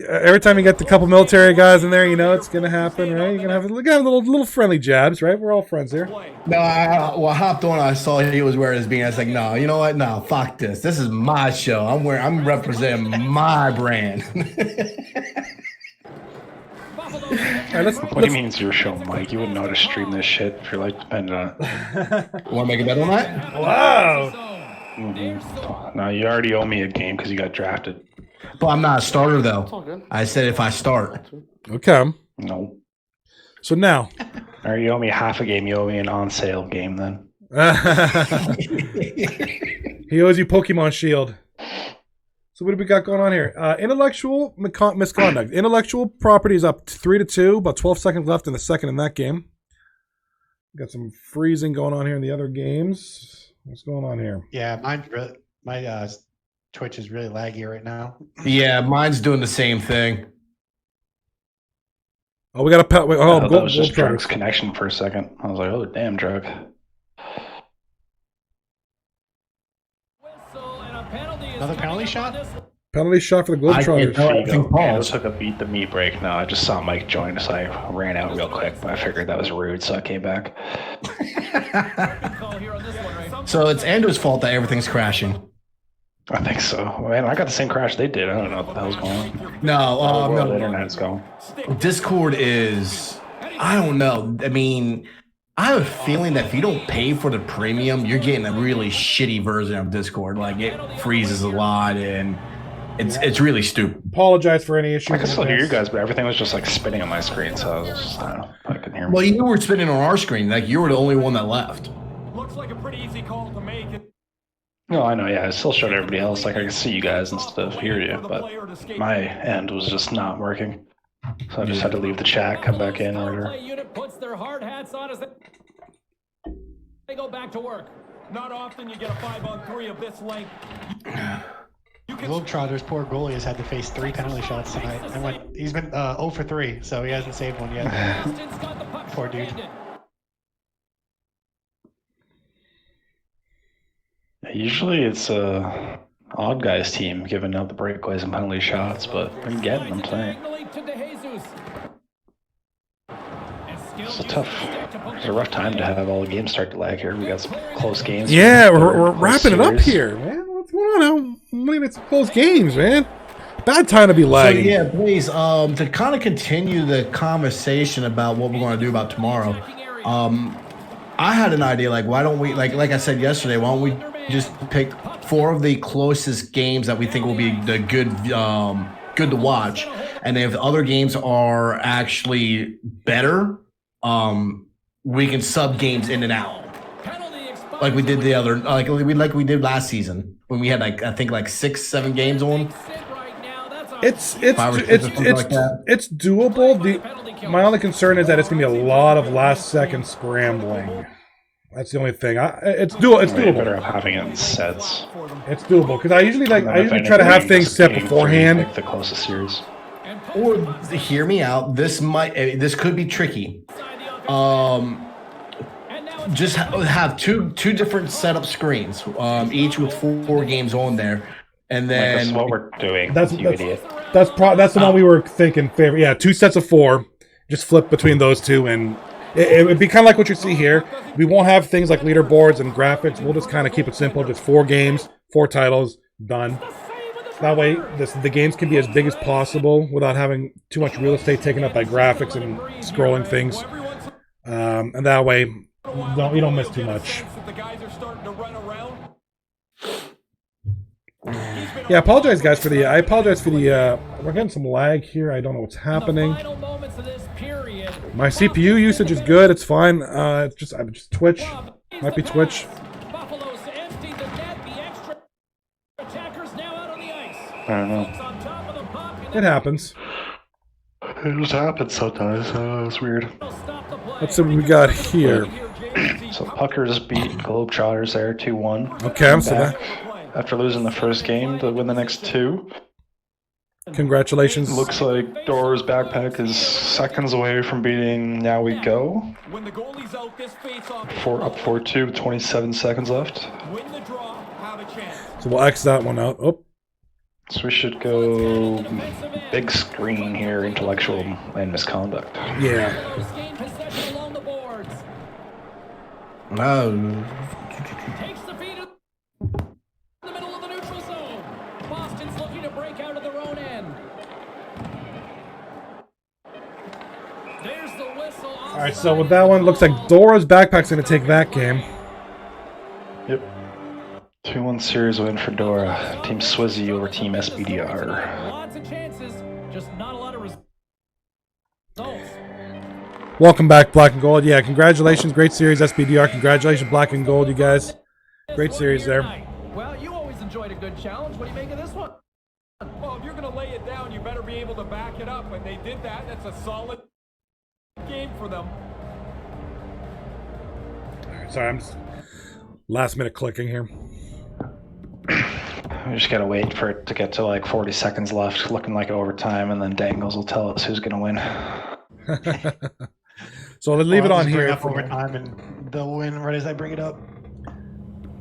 every time you get the couple military guys in there, you know it's going to happen, right? You're going to have little friendly jabs, right? We're all friends here. No, I hopped on. I saw he was wearing his beanie. I was like, no, you know what? No, fuck this. This is my show. I'm representing my brand. Right, What do you mean it's your show, Mike? You wouldn't know how to stream this shit if your life depended on it. Want to make a bet on that? Wow. No, you already owe me a game because you got drafted. But I'm not a starter, though. I said if I start. Okay. No. So now. Or you owe me half a game. You owe me an on sale game then. He owes you Pokemon Shield. So what do we got going on here? Intellectual misconduct. Intellectual property is up 3-2. About 12 seconds left in the second in that game. Got some freezing going on here in the other games. What's going on here? Yeah, my Twitch is really laggy right now. Yeah, mine's doing the same thing. Oh, we got a pet. Oh, that was just Drug's connection for a second. I was like, oh, damn, Drug. Another penalty shot? Penalty shot for the Globetrotters. I think I took a beat the meat break. No, I just saw Mike join, so I ran out real quick. But I figured that was rude, so I came back. So it's Andrew's fault that everything's crashing. I think so. Man, I got the same crash they did. I don't know what the hell's going on. No, The internet's going. Discord is, I don't know. I mean, I have a feeling that if you don't pay for the premium, you're getting a really shitty version of Discord. Like, it freezes a lot, and it's really stupid. Apologize for any issues. I can still hear you guys, but everything was just like spinning on my screen, so I was just, I don't know. I couldn't hear me. Well, you were spinning on our screen. Like, you were the only one that left. Looks like a pretty easy call to make. No, I know, yeah. I still showed everybody else. Like, I can see you guys and stuff, hear you, but my end was just not working. So I just had to leave the chat, come back in, or whatever. Unit puts their hard hats on as they go back to work. Not often you get a 5-on-3 of this length. Globetrotters, poor goalie, has had to face 3 penalty shots tonight. And he's been 0 for 3, so he hasn't saved one yet. Poor dude. Usually it's odd guys team giving up the breakaways and penalty shots, but I'm getting them tonight. It's it's a rough time to have all the games start to lag here. We got some close games. Yeah, we're wrapping it up here, man. What's going on? I mean, it's close games, man. Bad time to be lagging. So yeah, please, to kind of continue the conversation about what we're going to do about tomorrow, I had an idea, like, why don't we, like I said yesterday, why don't we just pick 4 of the closest games that we think will be the good to watch, and if the other games are actually better, we can sub games in and out, like we did like we did last season when we had I think 6-7 games on. It's doable. My only concern is that it's gonna be a lot of last second scrambling. That's the only thing. It's doable. Better having it in sets. It's doable because I usually try to have things set beforehand. Like the closest series. Or hear me out. This could be tricky. Just have two different setup screens, each with 4 games on there, and then that's what we're doing. That's the one we were thinking. Favor, yeah, 2 sets of 4. Just flip between those 2, and it would be kind of like what you see here. We won't have things like leaderboards and graphics. We'll just kind of keep it simple. Just 4 games, 4 titles, done. That way, the games can be as big as possible without having too much real estate taken up by graphics and scrolling things. And that way, you don't miss too much. Yeah, I apologize, guys, for the. We're getting some lag here. I don't know what's happening. My CPU usage is good. It's fine. It's just Twitch. Might be Twitch. I don't know. It happens. It just happens sometimes. It's weird. Let's see what we got here. So Puckers beat Globetrotters there 2-1. Okay, I'm sorry. After losing the first game to win the next two. Congratulations. Looks like Dora's backpack is seconds away from beating Now We Go. Up 4-2, 27 seconds left. So we'll X that one out. Oh. So we should go big screen here, intellectual and misconduct. Yeah. No. Takes the feed in the middle of the neutral zone. Boston's looking to break out of their own end. There's the whistle. All right, so with that one, looks like Dora's backpack's going to take that game. Yep. 2-1 series win for Dora. Team Swizzy over Team SBDR. Lots of chances, just not a lot of results. Welcome back, Black and Gold. Yeah, congratulations. Great series, SBDR. Congratulations, Black and Gold, you guys. Great series there. Well, you always enjoyed a good challenge. What do you make of this one? Well, if you're going to lay it down, you better be able to back it up. And they did that. That's a solid game for them. All right, sorry, I'm just last minute clicking here. We just gotta wait for it to get to like 40 seconds left, looking like overtime, and then Dangles will tell us who's gonna win. So let's leave it on bring here. up overtime, and they'll win right as I bring it up.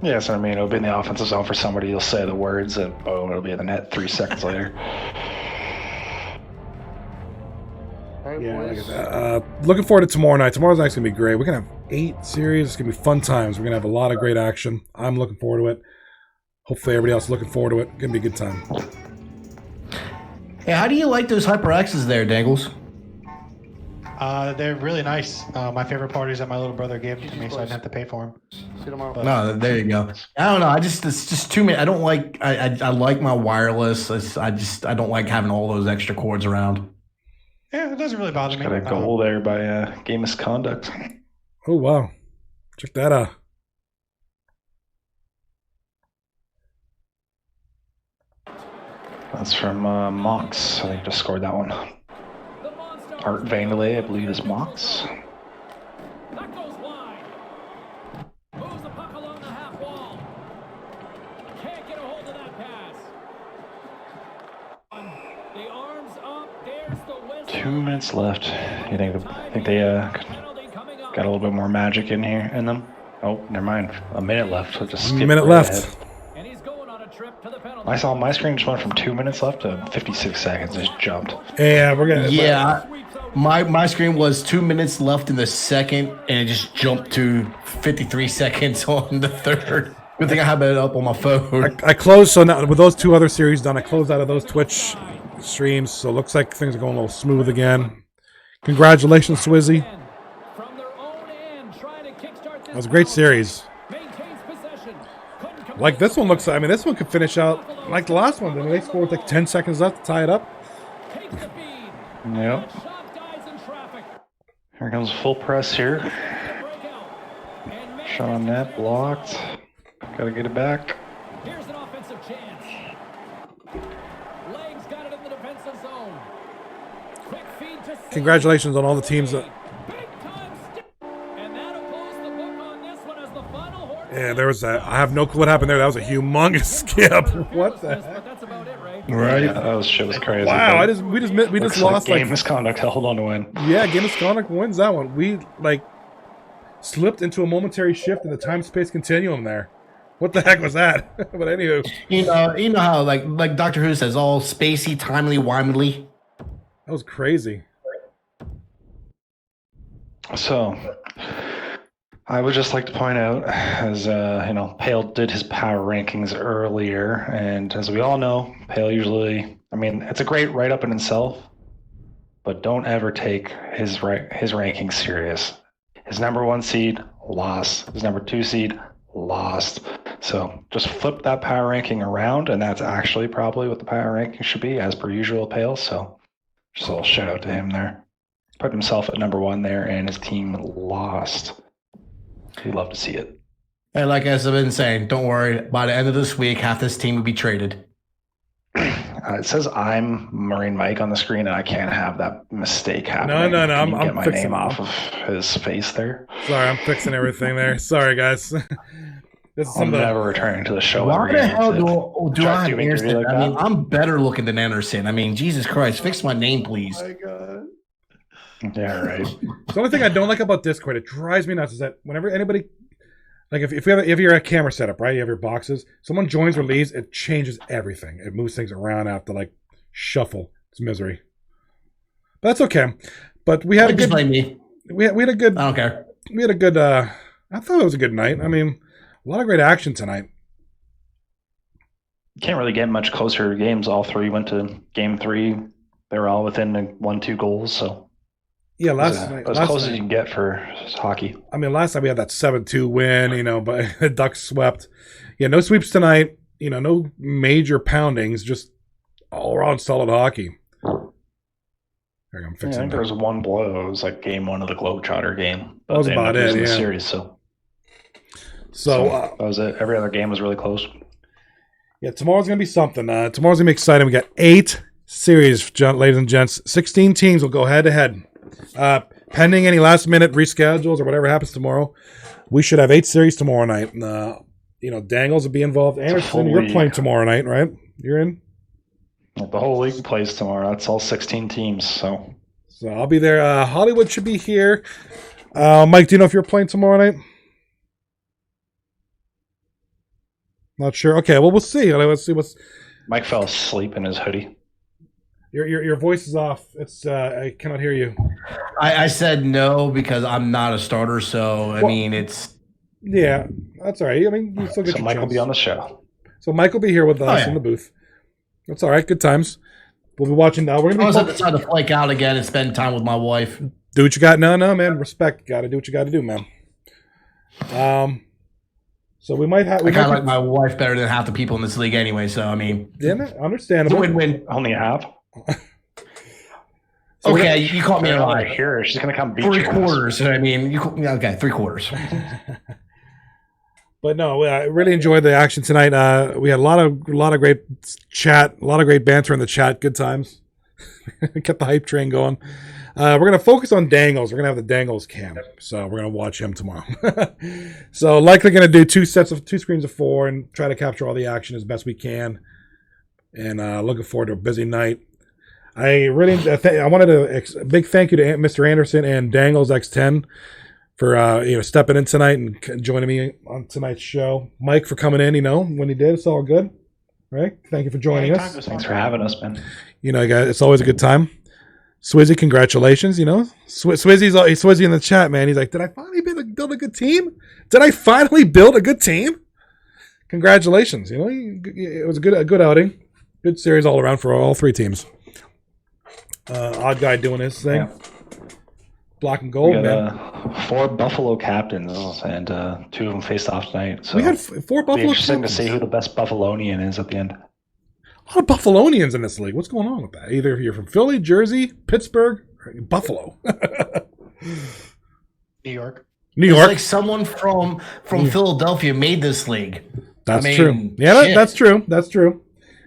Yeah, so I mean, it'll be in the offensive zone for somebody. You'll say the words, and boom, it'll be in the net 3 seconds later. Yeah, looking forward to tomorrow night. Tomorrow's night's gonna be great. We're gonna have 8 series. It's gonna be fun times. We're gonna have a lot of great action. I'm looking forward to it. Hopefully, everybody else is looking forward to it. Gonna be a good time. Hey, how do you like those HyperXs there, Dangles? They're really nice. My favorite part is that my little brother gave them to me, so I didn't have to pay for them. See you tomorrow. No, there you go. I don't know. It's just too many. I don't like. I like my wireless. I don't like having all those extra cords around. Yeah, it doesn't really bother me. Got a goal there by game misconduct. Oh wow, check that out. That's from Mox. I think just scored that one. Art Vandalay, I believe, is Mox. That goes wide. Moves the puck along the half wall. Can't get a hold of that pass. The arms up. There's the whistle. 2 minutes left. You think they got a little bit more magic in them? Oh, never mind. A minute left. So just skip A minute right left. ahead. And he's going on a trip to the penalty. I saw my screen just went from 2 minutes left to 56 seconds. Just jumped. Yeah, we're gonna. Yeah, my screen was 2 minutes left in the second, and it just jumped to 53 seconds on the third. Good thing I have it up on my phone. I closed, so now with those 2 other series done, I closed out of those Twitch streams, so it looks like things are going a little smooth again. Congratulations, Swizzy. That was a great series. Like this one looks, I mean, this one could finish out like the last one. I mean, they scored with like 10 seconds left to tie it up. Yep. Here comes full press here. Shot on net, blocked. Gotta get it back. Here's an offensive chance. Legs got it in the defensive zone. Quick feed to Congratulations on all the teams that. and that'll close the book on this one as the final horse. Yeah, there was that. I have no clue what happened there. That was a humongous skip. What the heck? But that's about it, right? Right. Yeah, that was shit was crazy. Wow, but we just looks lost like game like misconduct held on to win. yeah, Game of Misconduct wins that one. We like slipped into a momentary shift in the time-space continuum there. What the heck was that? But anywho, You know how like Doctor Who says, all spacey, timely, wimely. that was crazy. So, I would just like to point out, as Pale did his power rankings earlier, and as we all know, Pale usually, I mean, it's a great write-up in itself, but don't ever take his rankings serious. His number 1 seed, loss. His number 2 seed, lost. So just flip that power ranking around, and that's actually probably what the power ranking should be, as per usual, Pale. So just a little shout out to him there. Put himself at number 1 there, and his team lost. We'd love to see it. And like as I've been saying, don't worry. By the end of this week, half this team will be traded. It says I'm Marine Mike on the screen, and I can't have that mistake happen. No. Can you I'm get my fixing name it. off of his face there. Sorry, I'm fixing everything there. Sorry, guys. This is I'm never returning to the show. Why ever the again. hell do I have me dirty Anderson? like I mean, that? I'm better looking than Anderson. I mean, Jesus Christ, fix my name, please. Oh my God. Yeah, right. The only thing I don't like about Discord, it drives me nuts, is that whenever anybody, like if you're a camera setup, right, you have your boxes, someone joins or leaves, it changes everything. It moves things around. I have to like shuffle. It's misery. But that's okay. But we had a Just good. blame me. We had a good. I don't care. We had a good. I thought it was a good night. I mean, a lot of great action tonight. Can't really get much closer games. All 3 went to game 3. They were all within 1-2 goals. So Yeah, it last was night. as Last close as night. you can get for hockey. I mean, last time we had that 7-2 win, but the Ducks swept. Yeah, no sweeps tonight. No major poundings, just all around solid hockey. There I'm Yeah, I fixing think there that. was one blow. It was like game 1 of the Globetrotter game. That was they ended about up it, losing the yeah. series, so So, that was it. Every other game was really close. yeah, tomorrow's going to be something. Tomorrow's going to be exciting. We got 8 series, ladies and gents. 16 teams will go head-to-head. Pending any last-minute reschedules or whatever happens tomorrow, we should have 8 series tomorrow night. Dangles will be involved. Anderson, full you're league. playing tomorrow night, right? You're in? The whole league plays tomorrow. That's all 16 teams. So So I'll be there. Hollywood should be here. Mike, do you know if you're playing tomorrow night? Not sure. Okay, well, we'll see. Let's see what's Mike fell asleep in his hoodie. your voice is off. It's I cannot hear you. I said no because I'm not a starter, so I mean it's Yeah, that's all right. I mean, you still get So your Mike will chance. be on the show. So Mike will be here with us yeah. in the booth. That's all right. Good times. We'll be watching now. We're I gonna was be at the time to flake out again and spend time with my wife. do what you got. No, man. Respect. Got to do what you got to do, man. So we might have. I kind of like my wife better than half the people in this league anyway, so I mean, Yeah, it's a understandable. win-win. Only half. Okay, you caught me I in a don't lie. hear her. She's gonna come beat 3 you. quarters. I mean, okay, 3/4. But no, I really enjoyed the action tonight. We had a lot of great chat, a lot of great banter in the chat. Good times. Kept the hype train going. We're gonna focus on Dangles. We're gonna have the Dangles cam, so we're gonna watch him tomorrow. So likely gonna do 2 screens of 4 and try to capture all the action as best we can. And looking forward to a busy night. I really, I wanted a big thank you to Mr. Anderson and Dangles X10 for stepping in tonight and joining me on tonight's show. Mike for coming in, when he did. It's all good, right? Thank you for joining us. Thanks for having us, man. Guys, it's always a good time. Swizzy, congratulations. Swizzy in the chat, man. He's like, did I finally build a good team? Did I finally build a good team? Congratulations. It was a good outing. Good series all around for all 3 teams. Odd guy doing his thing. Yeah. Black and gold, We man. got 4 Buffalo captains, and 2 of them faced off tonight. So We had 4 it'll be Buffalo interesting captains. to see who the best Buffalonian is at the end. A lot of Buffalonians in this league. What's going on with that? Either you're from Philly, Jersey, Pittsburgh, or Buffalo. New York. New It's York. like someone from Philadelphia made this league. That's I mean, true. Yeah, shit. that's true. That's true.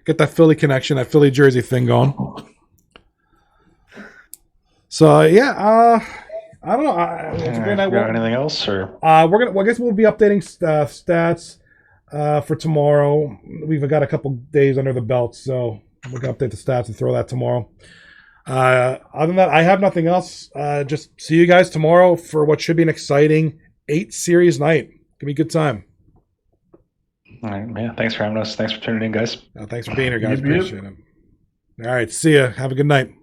Get that Philly connection, that Philly Jersey thing going. So I don't know. It's a great night. Got anything else, or I guess we'll be updating stats for tomorrow. We've got a couple days under the belt, so we're gonna update the stats and throw that tomorrow. Other than that, I have nothing else. Just see you guys tomorrow for what should be an exciting 8 series night. Gonna be a good time. all right, yeah. Thanks for having us. Thanks for tuning in, guys. Thanks for being here, guys. Yep, yep. Appreciate it. All right, see ya. Have a good night.